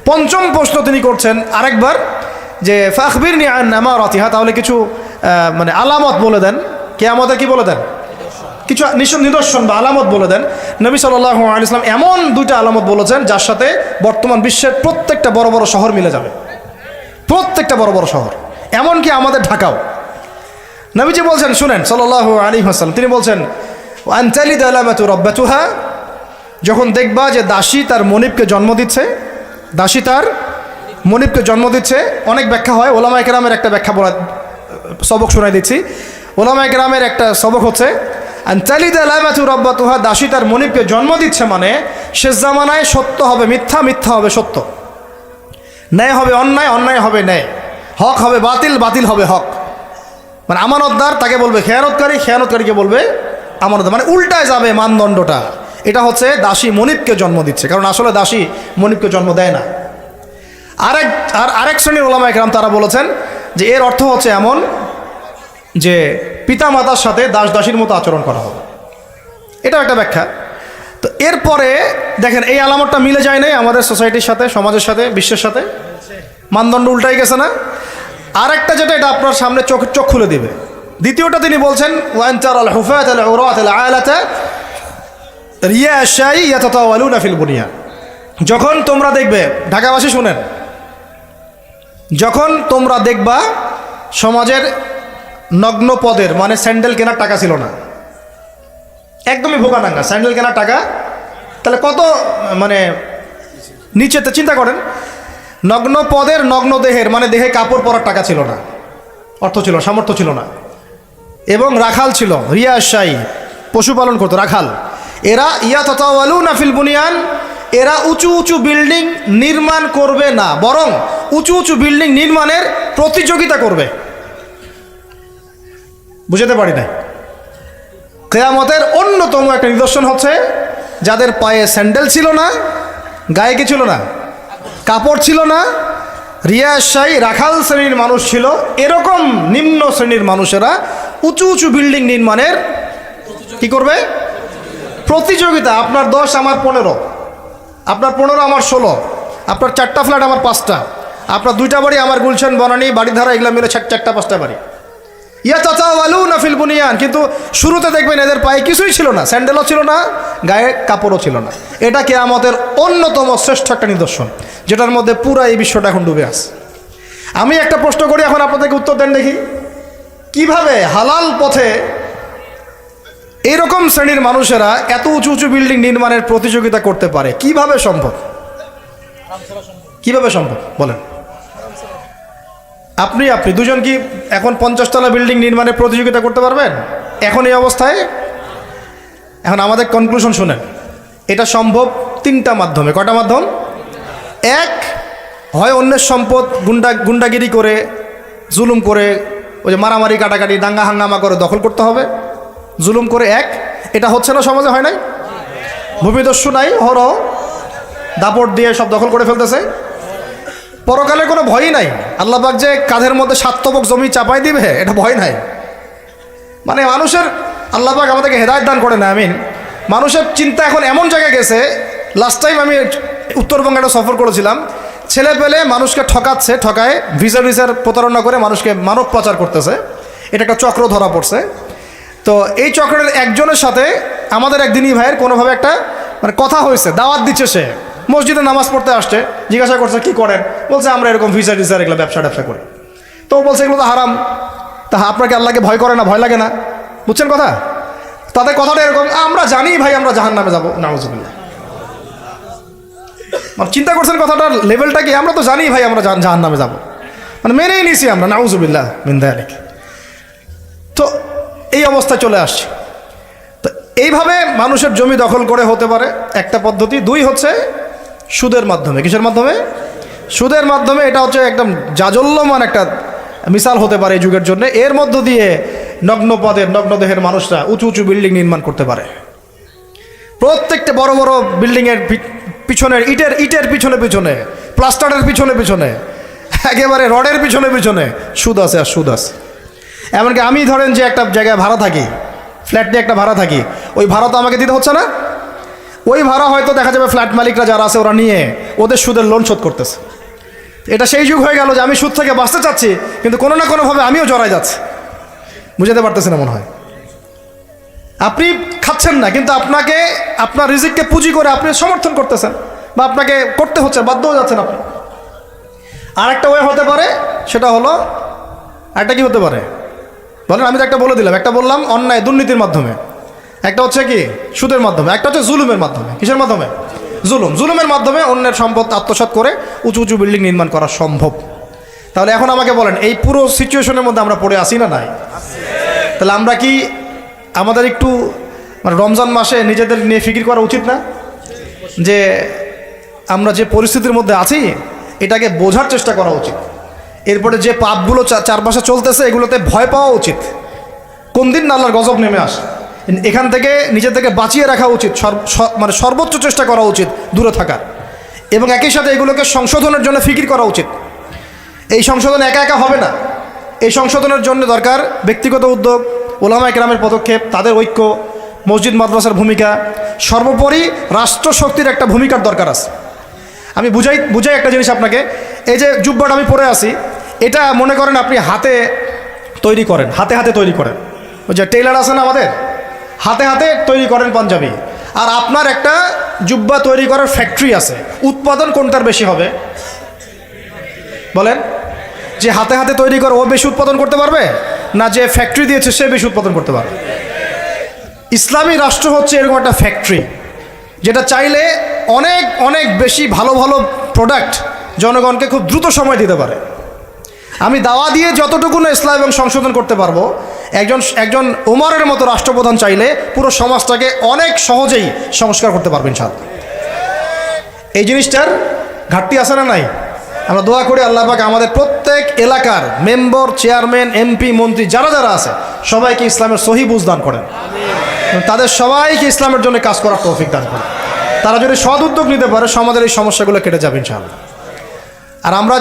5ম প্রশ্ন তিনি করছেন আরেকবার, যে ফাখবিরনি আন আমারাতিহা, তাহলে কিছু মানে আলামত বলে দেন, কিয়ামতের কি বলে দেন, কিছু নিদর্শন বা আলামত বলে দেন। নবী সাল্লাল্লাহু আলাইহি ওয়াসাল্লাম এমন 2টা আলামত বলেছেন যার সাথে বর্তমান বিশ্বের প্রত্যেকটা বড় বড় শহর মিলে যাবে, প্রত্যেকটা বড় বড় শহর, এমনকি আমাদের ঢাকাও। নবীজি বলছেন, শুনেন সাল্লাল্লাহু আলাইহি ওয়াসাল্লাম, তিনি বলছেন, আন তালিদা আলামাতু রাব্বাতুহা, যখন দেখবা যে দাসী তার মনিবকে জন্ম দিচ্ছে, দাসী তার মনিবকে জন্ম দিচ্ছে। অনেক ব্যাখ্যা হয়, ওলামায়ে কেরামের একটা ব্যাখ্যা বলা সবক শোনাই দিচ্ছি। ওলামায়ে কেরামের একটা সবক হচ্ছে, আন তালিদা আলামাতু রাব্বাতুহা, দাসী তার মনিবকে জন্ম দিচ্ছে মানে শেষ জামানায় সত্য হবে মিথ্যা, মিথ্যা হবে সত্য, ন্যায় হবে অন্যায়, অন্যায় হবে ন্যায়, হক হবে বাতিল, বাতিল হবে হক। মানে আমানতদার তাকে বলবে খেয়ানতকারী, খেয়ানতকারীকে বলবে আমানতদার, মানে উল্টায় যাবে মানদণ্ডটা। এটা হচ্ছে দাসী মনিবকে জন্ম দিচ্ছে, কারণ আসলে দাসী মনিবকে জন্ম দেয় না। আরেক শ্রেণীর ওলামায়ে কেরাম তারা বলেছেন যে এর অর্থ হচ্ছে এমন যে পিতা মাতার সাথে দাস দাসীর মতো আচরণ করা হবে। এটাও একটা ব্যাখ্যা। তো এরপরে দেখেন এই আলামতটা মিলে যায় নাই আমাদের সোসাইটির সাথে, সমাজের সাথে, বিশ্বের সাথে, মানদণ্ড উল্টাই গেছে না? আরেকটা যেটা, এটা আপনার সামনে চোখ খুলে দিবে। দ্বিতীয়টা তিনি বলছেন, ওয়ান তারাল হুফাতাল উরাতাল আলাতা রিয়াশাই ইয়াতাতাওয়ালুনা ফিল বুনিয়ান, যখন তোমরা দেখবে, ঢাকাবাসী শুনেন, যখন তোমরা দেখবা সমাজের নগ্ন পদের মানে স্যান্ডেল কেনার টাকা ছিল না, একদমই ভোগানাঙ্গা, স্যান্ডেল কেনার টাকা তাহলে কত মানে নিচেতে চিন্তা করেন। নগ্ন পদের নগ্ন দেহের মানে দেহে কাপড় পরার টাকা ছিল না, অর্থ ছিল, সামর্থ্য ছিল না। এবং রাখাল ছিল, রিয়াশাই, পশুপালন করতো রাখাল। এরা ইয়াতাতাওয়ালুনা ফিল বুনিয়ান, এরা উঁচু উঁচু বিল্ডিং নির্মাণ করবে না, বরং উঁচু উঁচু বিল্ডিং নির্মাণের প্রতিযোগিতা করবে। বুঝতে পারি না। কিয়ামতের অন্যতম একটা নিদর্শন হচ্ছে যাদের পায়ে স্যান্ডেল ছিল না, গায়ে কি ছিল না, কাপড় ছিল না, রিয়াশাই রাখাল শ্রেণীর মানুষ ছিল, এরকম নিম্ন শ্রেণীর মানুষেরা উঁচু উঁচু বিল্ডিং নির্মাণের কি করবে, প্রতিযোগিতা। আপনার 10 আমার 15, আপনার 15 আমার 16, আপনার 4টা ফ্ল্যাট আমার 5টা, আপনার 2টা বাড়ি আমার গুলশান বনানী বাড়িধারা এগুলো মিলে 4টা 5টা বাড়ি। ইয়াতাতাওয়ালুনা ফিল বুনিয়ান, কিন্তু শুরুতে দেখবেন এদের পায়ে কিছুই ছিল না, স্যান্ডেলও ছিল না, গায়ে কাপড়ও ছিল না। এটা কিয়ামতের অন্যতম শ্রেষ্ঠ একটা নিদর্শন, যেটার মধ্যে পুরো এই বিশ্বটা এখন ডুবে আছে। আমি একটা প্রশ্ন করি, এখন আপনাদেরকে উত্তর দেন দেখি, কিভাবে হালাল পথে এরকম শ্রেণীর মানুষেরা এত উঁচু উঁচু বিল্ডিং নির্মাণের প্রতিযোগিতা করতে পারে? কিভাবে সম্ভব? কিভাবে সম্ভব বলেন? আপনি দুজন কি এখন 50 তলা বিল্ডিং নির্মাণের প্রতিযোগিতা করতে পারবেন এখন এই অবস্থায়? এখন আমাদের কনক্লুশন শুনেন, এটা সম্ভব 3টা মাধ্যমে। কয়টা মাধ্যম? এক, হয় অন্যের সম্পদ গুন্ডাগিরি করে, জুলুম করে, ওই যে মারামারি কাটাকাটি দাঙ্গা হাঙ্গামা করে দখল করতে হবে, জুলুম করে। এক, এটা হচ্ছে না, সমাজে হয় নাই, ভূমিদস্যু নাই, হরহ দাপট দিয়ে সব দখল করে ফেলতেছে। পরকালে কোনো ভয়ই নাই, আল্লাহ পাক যে কাঁধের মধ্যে 7 তবক জমি চাপাই দিবে এটা ভয় নাই। মানে মানুষের, আল্লাহ পাক আমাদেরকে হেদায়েত দান করে না, আমিন। মানুষের চিন্তা এখন এমন জায়গায় গেছে, লাস্ট টাইম আমি উত্তরবঙ্গে একটা সফর করেছিলাম, ছেলে পেলে মানুষকে ঠকায় ভিসার প্রতারণা করে মানুষকে মানব পাচার করতেছে, এটা একটা চক্র ধরা পড়ছে। তো এই চক্রের একজনের সাথে আমাদের একদিনই ভাইয়ের কোনোভাবে একটা মানে কথা হয়েছে, দাওয়াত দিচ্ছে, সে মসজিদে নামাজ পড়তে আসছে, জিজ্ঞাসা করছে কি করেন, বলছে আমরা এরকম ভিসা এগুলো ব্যবসা করি। তো বলছে এগুলো তো হারাম, তা আপনাকে আল্লাহকে ভয় করে না, ভয় লাগে না? বুঝছেন কথা? তাদের কথাটা এরকম, আমরা জানি ভাই আমরা জাহান্নামে যাবো, নাউজুবিল্লাহ। মানে চিন্তা করছেন কথাটার লেভেলটা কি? আমরা তো জানি ভাই আমরা জাহান্নামে যাবো, মানে মেনেই নিছি আমরা, নাউজুবিল্লাহ মিন যালিক। তো এই অবস্থায় চলে আসছে। তো এইভাবে মানুষের জমি দখল করে হতে পারে একটা পদ্ধতি। 2 হচ্ছে সুদের মাধ্যমে। কিসের মাধ্যমে? সুদের মাধ্যমে। এটা হচ্ছে একদম জাজল্যমান একটা মিসাল হতে পারে এই যুগের জন্য। এর মধ্য দিয়ে নগ্ন পদের নগ্ন দেহের মানুষরা উঁচু উঁচু বিল্ডিং নির্মাণ করতে পারে। প্রত্যেকটা বড় বড় বিল্ডিংয়ের পিছনের ইটের পিছনে, প্লাস্টারের পিছনে, একেবারে রডের পিছনে সুদ আছে আর সুদ আছে। এমনকি আমি ধরেন যে একটা জায়গায় ভাড়া থাকি, ফ্ল্যাট নিয়ে একটা ভাড়া থাকি, ওই ভাড়া তো আমাকে দিতে হচ্ছে না, ওই ভাড়া হয়তো দেখা যাবে ফ্ল্যাট মালিকরা যারা আছে ওরা নিয়ে ওদের সুদের লোন শোধ করতেছে। এটা সেই যুগ হয়ে গেল যে আমি সুদ থেকে বাঁচতে চাচ্ছি, কিন্তু কোনো না কোনোভাবে আমিও জড়াই যাচ্ছি। বুঝতে পারতেছি না মনে হয়? আপনি খাচ্ছেন না, কিন্তু আপনাকে আপনার রিজিককে পুঁজি করে আপনি সমর্থন করতেছেন, বা আপনাকে করতে হচ্ছে, বাধ্য হয়ে যাচ্ছেন আপনি। আরেকটা ওয়ে হতে পারে, সেটা হলো, একটা কি হতে পারে বলেন? আমি তো একটা বলে দিলাম, একটা বললাম অন্যায় দুর্নীতির মাধ্যমে, একটা হচ্ছে কি সুদের মাধ্যমে, একটা হচ্ছে জুলুমের মাধ্যমে। কিসের মাধ্যমে? জুলুমের মাধ্যমে অন্যের সম্পদ আত্মসাৎ করে উঁচু উঁচু বিল্ডিং নির্মাণ করা সম্ভব। তাহলে এখন আমাকে বলেন, এই পুরো সিচুয়েশনের মধ্যে আমরা পড়ে আসি না নাই? তাহলে আমরা কি আমাদের একটু মানে রমজান মাসে নিজেদের নিয়ে ফিকির করা উচিত না, যে আমরা যে পরিস্থিতির মধ্যে আছি এটাকে বোঝার চেষ্টা করা উচিত। এরপরে যে পাপগুলো চারপাশে চলতেছে এগুলোতে ভয় পাওয়া উচিত। কোন দিন না আল্লাহর গজব নেমে আসে, এখান থেকে নিজেদেরকে বাঁচিয়ে রাখা উচিত, মানে সর্বোচ্চ চেষ্টা করা উচিত দূরে থাকার, এবং একই সাথে এগুলোকে সংশোধনের জন্য ফিকির করা উচিত। এই সংশোধন একা একা হবে না, এই সংশোধনের জন্য দরকার ব্যক্তিগত উদ্যোগ, ওলামায়ে কেরামের পদক্ষেপ, তাদের ঐক্য, মসজিদ মাদ্রাসার ভূমিকা, সর্বোপরি রাষ্ট্রশক্তির একটা ভূমিকার দরকার আছে। আমি বুঝাই একটা জিনিস আপনাকে। এই যে জুব্বাটা আমি পরে আছি, এটা মনে করেন আপনি হাতে তৈরি করেন, হাতে তৈরি করেন। ওই যে টেইলার আছে না আমাদের, হাতে তৈরি করেন পাঞ্জাবি, আর আপনার একটা জুব্বা তৈরি করার ফ্যাক্টরি আছে। উৎপাদন কোনটার বেশি হবে বলেন? যে হাতে হাতে তৈরি করে ও বেশি উৎপাদন করতে পারবে, না যে ফ্যাক্টরি দিয়েছে সে বেশি উৎপাদন করতে পারবে? ইসলামী রাষ্ট্র হচ্ছে এরকম একটা ফ্যাক্টরি, যেটা চাইলে অনেক অনেক বেশি ভালো ভালো প্রোডাক্ট জনগণকে খুব দ্রুত সময় দিতে পারে। আমি দাওয়া দিয়ে যতটুকু না ইসলাম এবং সংশোধন করতে পারবো, একজন ওমরের মতো রাষ্ট্রপ্রধান চাইলে পুরো সমাজটাকে অনেক সহজেই সংস্কার করতে পারবেন ইনশাআল্লাহ। এই জিনিসটার ঘাটতি আছে না নাই? আমরা দোয়া করি আল্লাহ পাক আমাদের প্রত্যেক এলাকার মেম্বার, চেয়ারম্যান, এমপি, মন্ত্রী যারা যারা আছে সবাইকে ইসলামের সহি বুঝ দান করেন, তাদের সবাইকে ইসলামের জন্য কাজ করার তৌফিক দান করেন। তারা যদি সৎ উদ্যোগ নিতে পারে সমাজের এই সমস্যাগুলো কেটে যাবে ইনশাআল্লাহ। আর আমরা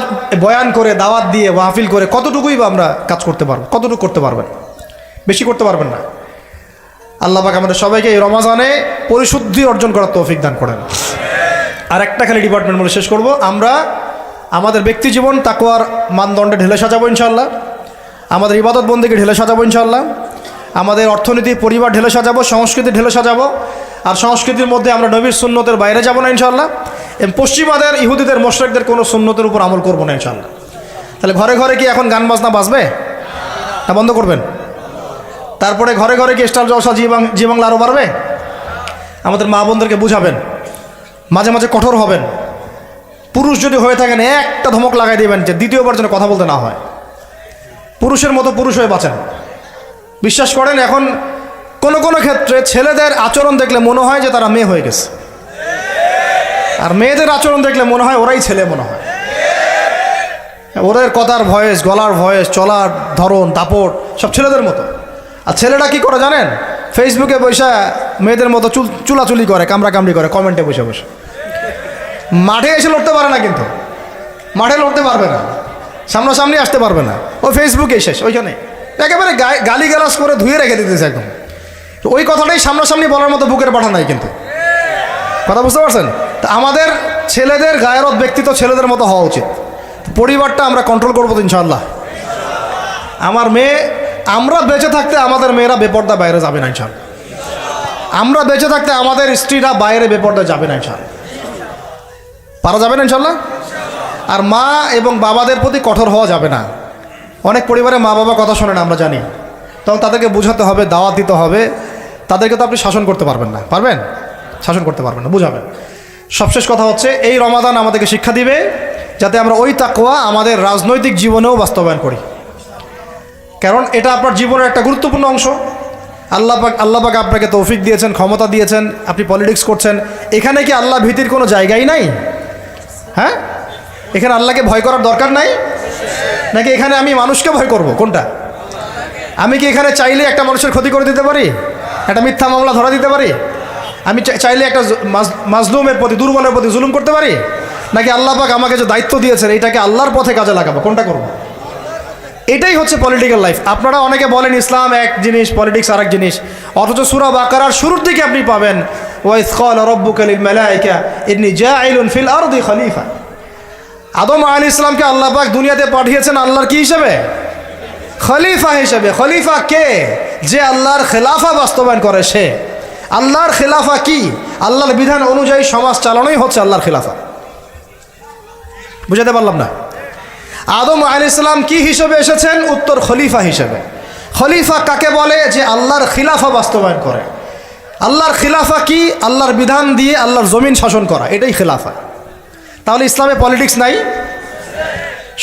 বয়ান করে, দাওয়াত দিয়ে, মাহফিল করে কতটুকুই বা আমরা কাজ করতে পারবো? কতটুকু করতে পারবেন? বেশি করতে পারবেন না। আল্লাহ পাক আমাদের সবাইকে এই রমাজানে পরিশুদ্ধি অর্জন করার তৌফিক দান করেন। আর একটা খালি ডিপার্টমেন্ট বলে শেষ করব, আমরা আমাদের ব্যক্তি জীবন তাকওয়ার মানদণ্ডে ঢেলে সাজাবো ইনশাআল্লাহ, আমাদের ইবাদত বন্দেকে ঢেলে সাজাবো ইনশাআল্লাহ, আমাদের অর্থনীতি, পরিবার ঢেলে সাজাবো, সংস্কৃতি ঢেলে সাজাবো। আর সংস্কৃতির মধ্যে আমরা নবীর সুন্নতের বাইরে যাব না ইনশাআল্লাহ। পশ্চিমাদের, ইহুদিদের, মুশরিকদের কোনো সুন্নতের উপর আমল করবো না ইনশাআল্লাহ। তাহলে ঘরে ঘরে কি এখন গান বাজনা বাজবে? তা বন্ধ করবেন। তারপরে ঘরে ঘরে কি স্টার জলসা, জি বাংলা আরও বাড়বে? আমাদের মা বোনদেরকে বুঝাবেন, মাঝে মাঝে কঠোর হবেন। পুরুষ যদি হয়ে থাকেন একটা ধমক লাগাই দিবেন যে দ্বিতীয়বার যেন কথা বলতে না হয়। পুরুষের মতো পুরুষ হয়ে বাঁচেন। বিশ্বাস করেন, এখন কোনো কোনো ক্ষেত্রে ছেলেদের আচরণ দেখলে মনে হয় যে তারা মেয়ে হয়ে গেছে, আর মেয়েদের আচরণ দেখলে মনে হয় ওরাই ছেলে মনে হয়। ওদের কথার ভয়েস, গলার ভয়েস, চলার ধরন, দাপট সব ছেলেদের মতো। আর ছেলেরা কি করে জানেন? ফেসবুকে বসে মেয়েদের মতো চুলাচুলি করে, কামড়াকামড়ি করে, কমেন্টে বসে বসে। মাঠে এসে লড়তে পারে না, কিন্তু মাঠে লড়তে পারবে না, সামনাসামনি আসতে পারবে না। ও ফেসবুকে শেষ, ওইখানে একেবারে গালি গালাজ করে ধুয়ে রেখে দিতেছে একদম। ওই কথাটাই সামনাসামনি বলার মতো বুকের পাঠা নাই, কিন্তু কথা বুঝতে পারছেন? তা আমাদের ছেলেদের গায়রত, ব্যক্তিত্ব ছেলেদের মতো হওয়া উচিত। পরিবারটা আমরা কন্ট্রোল করবো তো ইনশাআল্লাহ। আমার মেয়ে, আমরা বেঁচে থাকতে আমাদের মেয়েরা বেপর্দা বাইরে যাবে না ইনশাআল্লাহ। আমরা বেঁচে থাকতে আমাদের স্ত্রীরা বাইরে বেপর্দা যাবে না ইনশাআল্লাহ। পারা যাবে না ইনশাআল্লাহ। আর মা এবং বাবাদের প্রতি কঠোর হওয়া যাবে না। অনেক পরিবারে মা বাবা কথা শোনে না, আমরা জানি। তখন তাদেরকে বোঝাতে হবে, দাওয়াত দিতে হবে। তাদেরকে তো আপনি শাসন করতে পারবেন না, পারবেন? শাসন করতে পারবেন না, বুঝাবেন। সবশেষ কথা হচ্ছে, এই রমাদান আমাদেরকে শিক্ষা দিবে যাতে আমরা ওই তাকওয়া আমাদের রাজনৈতিক জীবনেও বাস্তবায়ন করি। কারণ এটা আপনার জীবনের একটা গুরুত্বপূর্ণ অংশ। আল্লাহ পাক আপনাকে তৌফিক দিয়েছেন, ক্ষমতা দিয়েছেন, আপনি পলিটিক্স করছেন। এখানে কি আল্লাহ ভীতির কোনো জায়গাই নাই? হ্যাঁ, এখানে আল্লাহকে ভয় করার দরকার নাই নাকি এখানে আমি মানুষকে ভয় করব? কোনটা? আমি কি এখানে চাইলে একটা মানুষের ক্ষতি করে দিতে পারি? একটা মিথ্যা মামলা ধরা দিতে পারি? আমি চাইলে একটা মাজলুমের প্রতি, দুর্বলের প্রতি জুলুম করতে পারি? নাকি আল্লাহ পাক আমাকে যে দায়িত্ব দিয়েছেন এইটাকে আল্লাহর পথে কাজে লাগাবো? কোনটা করব? এটাই হচ্ছে পলিটিক্যাল লাইফ। আপনারা অনেকে বলেন ইসলাম এক জিনিস, পলিটিক্স আর এক জিনিস, অথচ সূরা বাকারার শুরুর দিকে আপনি পাবেন ওয়াইজ ক্বালা রাব্বুকা লিল মালায়েকা ইন্নী জাঈলুন ফিল আরদি খলিফা। আদম আলাইহিস সালামকে আল্লাহ পাক দুনিয়াতে পাঠিয়েছেন আল্লাহর কি হিসেবে? খলিফা হিসেবে। খলিফা কে? যে আল্লাহর খেলাফা বাস্তবায়ন করে সে। আল্লাহর খেলাফা কি? আল্লাহর বিধান অনুযায়ী সমাজ চালানোই হচ্ছে আল্লাহর খেলাফা। বুঝাতে পারলাম না? আদম আলাইহিস সালাম কি হিসেবে এসেছেন? উত্তর, খলিফা হিসেবে। খলিফা কাকে বলে? যে আল্লাহর খিলাফা বাস্তবায়ন করে। আল্লাহর খিলাফা কি? আল্লাহর বিধান দিয়ে আল্লাহর জমিন শাসন করা, এটাই খিলাফা। তাহলে ইসলামে পলিটিক্স নাই?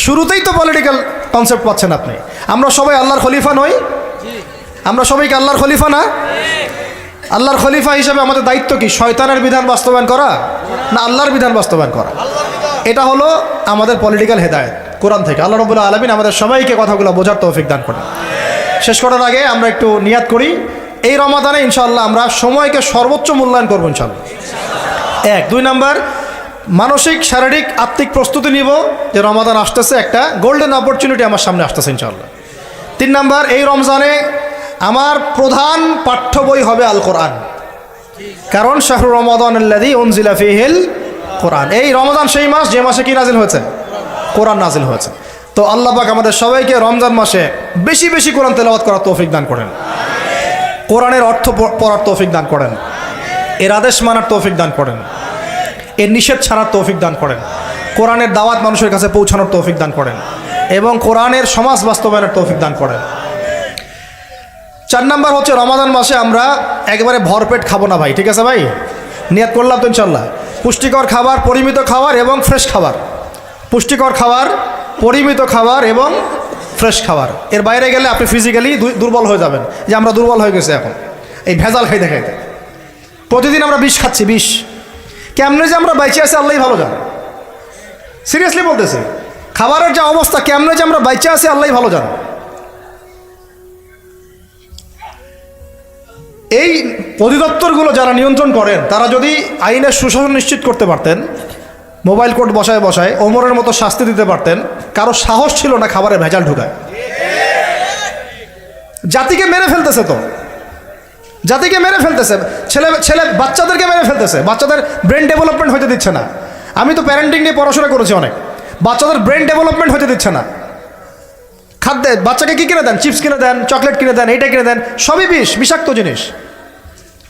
শুরুতেই তো পলিটিক্যাল কনসেপ্ট পাচ্ছেন আপনি। আমরা সবাই আল্লাহর খলিফা নই? আমরা সবাই কি আল্লাহর খলিফা না? আল্লাহর খলিফা হিসেবে আমাদের দায়িত্ব কি? শয়তানের বিধান বাস্তবায়ন করা না আল্লাহর বিধান বাস্তবায়ন করা? এটা হলো আমাদের পলিটিক্যাল হেদায়েত কোরআন থেকে। আল্লাহ রাব্বুল আলামিন আমাদের সবাইকে কথাগুলো বোঝার তৌফিক দান করেন। শেষ করার আগে আমরা একটু নিয়াত করি, এই রমাদানে ইনশাআল্লাহ আমরা সময়কে সর্বোচ্চ মূল্যায়ন করবো ইনশাআল্লাহ। 1, 2 নাম্বার, মানসিক, শারীরিক, আত্মিক প্রস্তুতি নিব যে রমাদান আসতেছে, একটা গোল্ডেন অপরচুনিটি আমার সামনে আসতেছে ইনশাআল্লাহ। 3 নাম্বার, এই রমজানে আমার প্রধান পাঠ্য বই হবে আল কোরআন। কারণ শাহরু রমাদানাল্লাযী উনজিলা ফীহিল কোরআন। এই রমাদান সেই মাস যে মাসে কি নাজিল হয়েছে? কোরআন নাজিল হয়েছে। তো আল্লাহ পাক আমাদের সবাইকে রমজান মাসে বেশি বেশি কোরআন তেলাওয়াত করার তৌফিক দান করেন, কোরআনের অর্থ পড়ার তৌফিক দান করেন, এর আদেশ মানার তৌফিক দান করেন, এর নিষেধ ছাড়ার তৌফিক দান করেন, কোরআনের দাওয়াত মানুষের কাছে পৌঁছানোর তৌফিক দান করেন। এবং কোরআনের সমাজ বাস্তবায়নের তৌফিক দান করেন। 4 নাম্বার হচ্ছে রমাদান মাসে আমরা একেবারে ভরপেট খাবো না ভাই, ঠিক আছে ভাই? নিয়াত করলাম তো ইনশাল্লাহ। পুষ্টিকর খাবার, পরিমিত খাবার এবং ফ্রেশ খাবার। পুষ্টিকর খাবার, পরিমিত খাবার এবং ফ্রেশ খাবার। এর বাইরে গেলে আপনি ফিজিক্যালি দুর্বল হয়ে যাবেন, যে আমরা দুর্বল হয়ে গেছি এখন এই ভেজাল খাইতে খাইতে। প্রতিদিন আমরা বিষ খাচ্ছি, বিষ। কেমনে যে আমরা বাইচে আছি আল্লাহই ভালো জান, সিরিয়াসলি বলতেছি। খাবারের যে অবস্থা, কেমনে যে আমরা বাইচে আছি আল্লাহই ভালো জান। এই অধিদপ্তরগুলো যারা নিয়ন্ত্রণ করেন তারা যদি আইনের সুশাসন নিশ্চিত করতে পারতেন, মোবাইল কোর্ট বসায় বসায় ওমরের মতো শাস্তি দিতে পারতেন, কারো সাহস ছিল না খাবারে ভেজাল ঢুকায়। জাতিকে মেরে ফেলতেছে তো, জাতিকে মেরে ফেলতেছে, ছেলে বাচ্চাদেরকে মেরে ফেলতেছে, বাচ্চাদের ব্রেন ডেভেলপমেন্ট হতে দিচ্ছে না। আমি তো প্যারেন্টিং নিয়ে পড়াশোনা করেছি অনেক, বাচ্চাদের ব্রেন ডেভেলপমেন্ট হতে দিচ্ছে না। খাদ্যে বাচ্চাকে কী কিনে দেন? চিপস কিনে দেন, চকলেট কিনে দেন, এইটা কিনে দেন, সবই বিষ, বিষাক্ত জিনিস,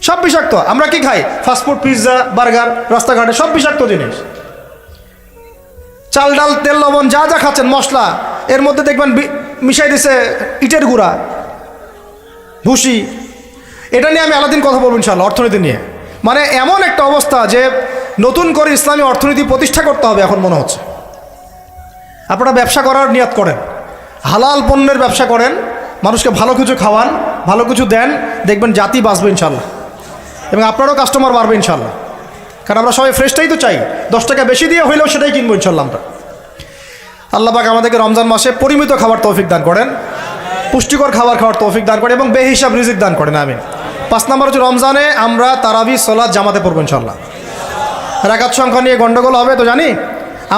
সব বিষাক্ত। আমরা কি খাই? ফাস্টফুড, পিৎজা, বার্গার, রাস্তাঘাটে সব বিষাক্ত জিনিস। চাল ডাল তেল লবণ যা যা খাচ্ছেন, মশলা, এর মধ্যে দেখবেন মিশাই দিছে ইটের গুঁড়া, ভুসি। এটা নিয়ে আমি আলাদিন কথা বলবো ইনশাআল্লাহ, অর্থনীতি নিয়ে। মানে এমন একটা অবস্থা যে নতুন করে ইসলামী অর্থনীতি প্রতিষ্ঠা করতে হবে এখন মনে হচ্ছে। আপনারা ব্যবসা করার নিয়ত করেন, হালাল পণ্যের ব্যবসা করেন, মানুষকে ভালো কিছু খাওয়ান, ভালো কিছু দেন, দেখবেন জাতি বাঁচবে ইনশাল্লাহ, এবং আপনারও কাস্টমার বাড়বে ইনশাল্লাহ। কারণ আমরা সবাই ফ্রেশটাই তো চাই, 10 টাকা বেশি দিয়ে হইলেও সেটাই কিনবো ইনশাল্লাহ আমরা। আল্লাহ পাক আমাদেরকে রমজান মাসে পরিমিত খাবার তৌফিক দান করেন, পুষ্টিকর খাবার খাওয়ার তৌফিক দান করেন এবং বেহিসাব রিজিক দান করেন, আমিন। 5 নাম্বার হচ্ছে রমজানে আমরা তারাবি সালাত জামাতে পড়বো ইনশাল্লাহ। রাকাত সংখ্যা নিয়ে গন্ডগোল হবে তো জানি,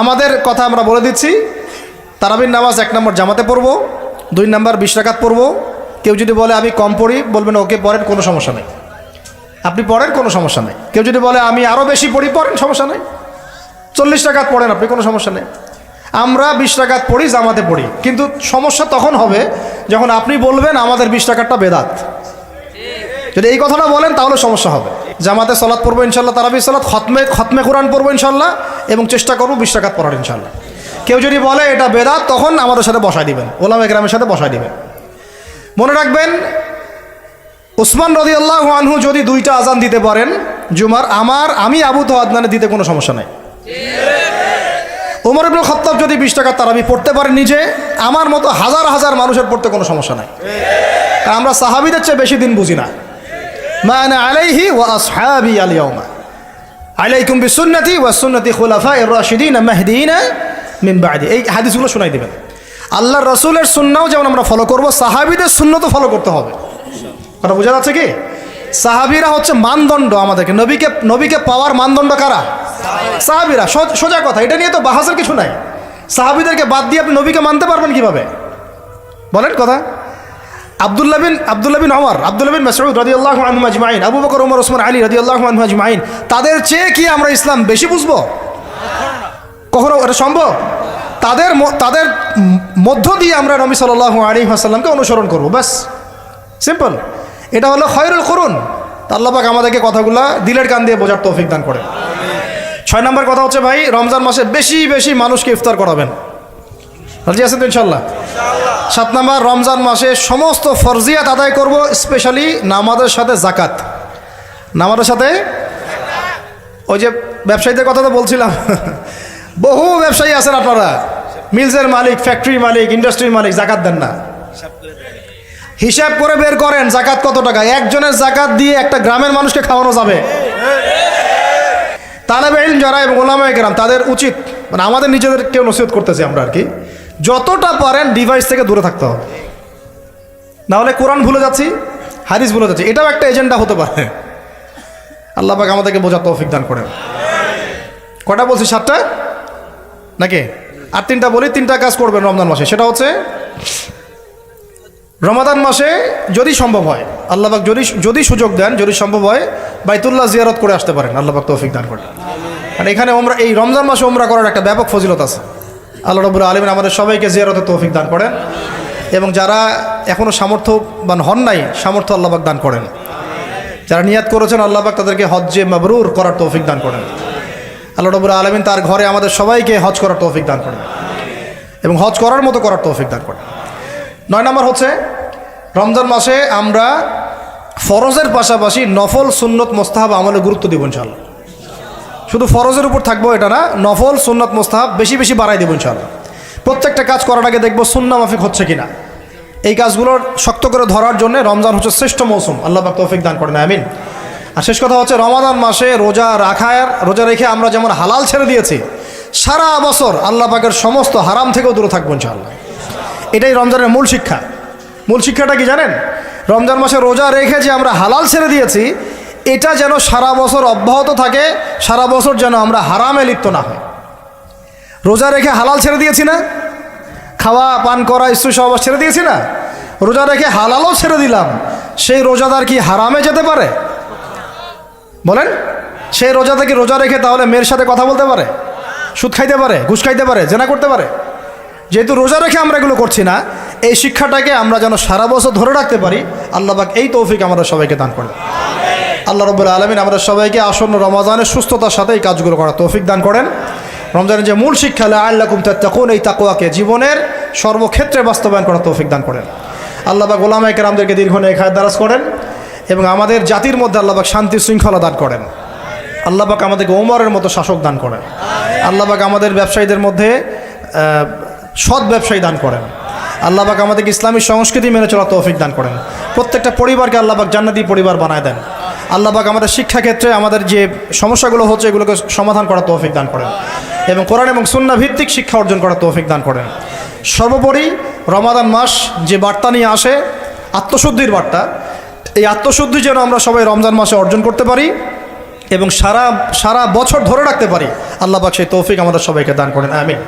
আমাদের কথা আমরা বলে দিচ্ছি। তারাবির নামাজ 1 নম্বর জামাতে পড়বো, 2 নম্বর 20 রাকাত পড়বো। কেউ যদি বলে আমি কম পড়ি, বলবেন ওকে পড়েন, কোনো সমস্যা নেই, আপনি পড়েন, কোনো সমস্যা নেই। কেউ যদি বলে আমি আরও বেশি পড়ি, পড়েন, সমস্যা নেই, 40 রাকাত পড়েন আপনি, কোনো সমস্যা নেই। আমরা 20 রাকাত পড়ি, জামাতে পড়ি, কিন্তু সমস্যা তখন হবে যখন আপনি বলবেন আমাদের 20 রাকাতটা বেদাত। যদি এই কথাটা বলেন তাহলে সমস্যা হবে। জামাতে সালাত পড়বো ইনশাল্লাহ, তারাবি সালাত, খতমে কোরআন পড়বো ইনশাল্লাহ, এবং চেষ্টা করবো 20 রাকাত পড়ার ইনশাল্লাহ। কেউ যদি বলে এটা বেদাত, তখন আমাদের সাথে বসায় দিবেন, ওলামা ইকরামের সাথে বসায় দিবেন। মনে রাখবেন, উসমান রাদিয়াল্লাহু আনহু যদি 2টা আজান দিতে পারেন জুমার, আমি আবু তো আদনানে দিতে কোনো সমস্যা নাই। ওমর ইবনে খাত্তাব যদি 20 রাকাত তারাবি পড়তে পারেন নিজে, আমার মতো হাজার হাজার মানুষের পড়তে কোনো সমস্যা নাই। কারণ আমরা সাহাবীদের চেয়ে বেশি দিন বুঝি না। মা আনা আলাইহি ওয়া আসহাবি আল ইয়াউমা আলাইকুম বিসুন্নতি ওয়া সুন্নতি খুলাফায়ে রাশিদিন মাহদিয়িন মিন বা'দি। এই হাদিসগুলো শোনাই দিবেন। আল্লাহর রাসূলের সুন্নাহও যেমন আমরা ফলো করব, সাহাবীদের সুন্নাতও ফলো করতে হবে। কথা বোঝা যাচ্ছে কি? সাহাবীরা হচ্ছে মানদণ্ড আমাদেরকে, নবীকে পাওয়ার মানদণ্ড কারা? সাহাবীরা। সোজা কথা, এটা নিয়ে তো বাহাসের কিছু নাই। সাহাবীদেরকে বাদ দিয়ে আপনি নবীকে মানতে পারবেন কিভাবে বলেন কথা? আব্দুল্লাহ বিন ওমর, আব্দুল্লাহ বিন মাসউদ রাদিয়াল্লাহু আনহু আজমাইন, আবু বকর, ওমর, ওসমান, আলী রাদিয়াল্লাহু আনহু আজমাইন, তাদের চেয়ে কি আমরা ইসলাম বেশি বুঝবো? কখনো এটা সম্ভব? তাদের মধ্য দিয়ে আমরা নবী সাল্লাল্লাহু আলাইহি ওয়াসাল্লামকে অনুসরণ করব, ব্যাস, সিম্পল। এটা হলো খয়রুল কুরুন। আল্লাহ পাক আমাদেরকে কথাগুলা দিলের কান দিয়ে বোঝার তৌফিক দান করেন। 6 নম্বর কথা হচ্ছে ভাই, রমজান মাসে বেশি বেশি মানুষকে ইফতার করাবেন, রাজি আছেন তো ইনশাল্লাহ? 7 নম্বর, রমজান মাসে সমস্ত ফরজিয়াত আদায় করব, স্পেশালি নামাজের সাথে জাকাত। নামাজের সাথে ওই যে ব্যবসায়ীদের কথা তো বলছিলাম, বহু ব্যবসায়ী আছেন আপনারা, মিলসের মালিক, ফ্যাক্টরির মালিক, ইন্ডাস্ট্রির মালিক, জাকাত দেন না। হিসাব করে বের করেন জাকাত কত টাকা। একজনের জাকাত দিয়ে একটা গ্রামের মানুষকে খাওয়ানো যাবে? তালেবে ইলম যারা এবং ওলামায়ে কেরাম, তাদের উচিত, মানে আমাদের নিজেদেরকেও নসিহত করতেছি আমরা আর কি, যতটা পারেন ডিভাইস থেকে দূরে থাকতে হবে। নাহলে কোরআন ভুলে যাচ্ছি, হাদিস ভুলে যাচ্ছি, এটাও একটা এজেন্ডা হতে পারে। আল্লাহ পাক আমাদেরকে বোঝার তৌফিক দান করেন। কটা বলছি? 7টা নাকি? আর 3টা বলি। 3টা কাজ করবেন রমজান মাসে। সেটা হচ্ছে রমাদান মাসে যদি সম্ভব হয়, আল্লাহ পাক যদি সুযোগ দেন, যদি সম্ভব হয় বাইতুল্লাহ জিয়ারত করে আসতে পারেন, আল্লাহ পাক তৌফিক দান করেন। আর এখানে এই রমজান মাসে উমরা করার একটা ব্যাপক ফজিলত আছে। আল্লাহ রাব্বুল আলামিন আমাদের সবাইকে জিয়ারতের তৌফিক দান করেন, এবং যারা এখনও সামর্থ্যবান হন নাই, সামর্থ্য আল্লাহ পাক দান করেন। যারা নিয়াত করেছেন, আল্লাহ পাক তাদেরকে হজ্জে মাবরুর করার তৌফিক দান করেন। আল্লাহ রাব্বুল আলামিন তার ঘরে আমাদের সবাইকে হজ করার তৌফিক দান করেন। এবং হজ করার মতো করার তৌফিক দান করেন। 9 নম্বর হচ্ছে রমজান মাসে আমরা ফরজের পাশাপাশি নফল সুন্নত মোস্তাহাব আমলে গুরুত্ব দিব ইনশাআল্লাহ। শুধু ফরজের উপর থাকবো এটা না, নফল সুন্নত মোস্তাহাব বেশি বেশি বাড়াই দেবো ইনশাআল্লাহ। প্রত্যেকটা কাজ করার আগে দেখবো সুন্নাহ মাফিক হচ্ছে কিনা। এই কাজগুলোর শক্ত করে ধরার জন্য রমজান হচ্ছে শ্রেষ্ঠ মৌসুম, আল্লাহ পাক তৌফিক দান করেন, আমিন। আর শেষ কথা হচ্ছে রমাদান মাসে রোজা রেখে আমরা যেমন হালাল ছেড়ে দিয়েছি, সারা বছর আল্লাহ পাকের সমস্ত হারাম থেকেও দূরে থাকবো ইনশাআল্লাহ। এটাই রমজানের মূল শিক্ষা। মূল শিক্ষাটা কি জানেন? রমজান মাসে রোজা রেখে যে আমরা হালাল ছেড়ে দিয়েছি, এটা যেন সারা বছর অব্যাহত থাকে, সারা বছর যেন আমরা হারামে লিপ্ত না হয়। রোজা রেখে হালাল ছেড়ে দিয়েছি না, খাওয়া পান করা স্ত্রী সহবাস ছেড়ে দিয়েছি না, রোজা রেখে হালালও ছেড়ে দিলাম, সেই রোজাদার কি হারামে যেতে পারে? বলেন, সেই রোজাতে কি রোজা রেখে তাহলে মেয়ের সাথে কথা বলতে পারে, সুদ খাইতে পারে, ঘুষ খাইতে পারে, জেনা করতে পারে? যেহেতু রোজা রেখে আমরা এগুলো করছি না, এই শিক্ষাটাকে আমরা যেন সারা বছর ধরে রাখতে পারি, আল্লাহ পাক এই তৌফিক আমাদের সবাইকে দান করেন। আল্লাহ রাব্বুল আলামিন আমাদের সবাইকে আসন্ন রমজানের সুস্থতার সাথে এই কাজগুলো করার তৌফিক দান করেন। রমজানের যে মূল শিক্ষা লাআল্লাকুম তাত্তাকুন, এই তাকওয়াকে জীবনের সর্বক্ষেত্রে বাস্তবায়ন করার তৌফিক দান করেন। আল্লাহ পাক উলামায়ে কেরামদেরকে দীর্ঘ নেক হায়াত দারাজ করেন এবং আমাদের জাতির মধ্যে আল্লাহ পাক শান্তি শৃঙ্খলা দান করেন। আল্লাহ পাক আমাদেরকে ওমরের মতো শাসক দান করেন। আল্লাহ পাক আমাদের ব্যবসায়ীদের মধ্যে সৎ ব্যবসায়ী দান করেন। আল্লাহ পাক আমাদেরকে ইসলামী সংস্কৃতি মেনে চলার তৌফিক দান করেন। প্রত্যেকটা পরিবারকে আল্লাহ পাক জান্নাতি পরিবার বানায় দেন। আল্লাহ পাক আমাদের শিক্ষাক্ষেত্রে আমাদের যে সমস্যাগুলো হচ্ছে এগুলোকে সমাধান করার তৌফিক দান করেন এবং কোরআন এবং সুন্নাহ ভিত্তিক শিক্ষা অর্জন করার তৌফিক দান করেন। সর্বোপরি রমাদান মাস যে বার্তা নিয়ে আসে, আত্মশুদ্ধির বার্তা, এই আত্মশুদ্ধি যেন আমরা সবাই রমজান মাসে অর্জন করতে পারি এবং সারা বছর ধরে রাখতে পারি, আল্লাহ পাক সেই তৌফিক আমাদের সবাইকে দান করেন, আমিন।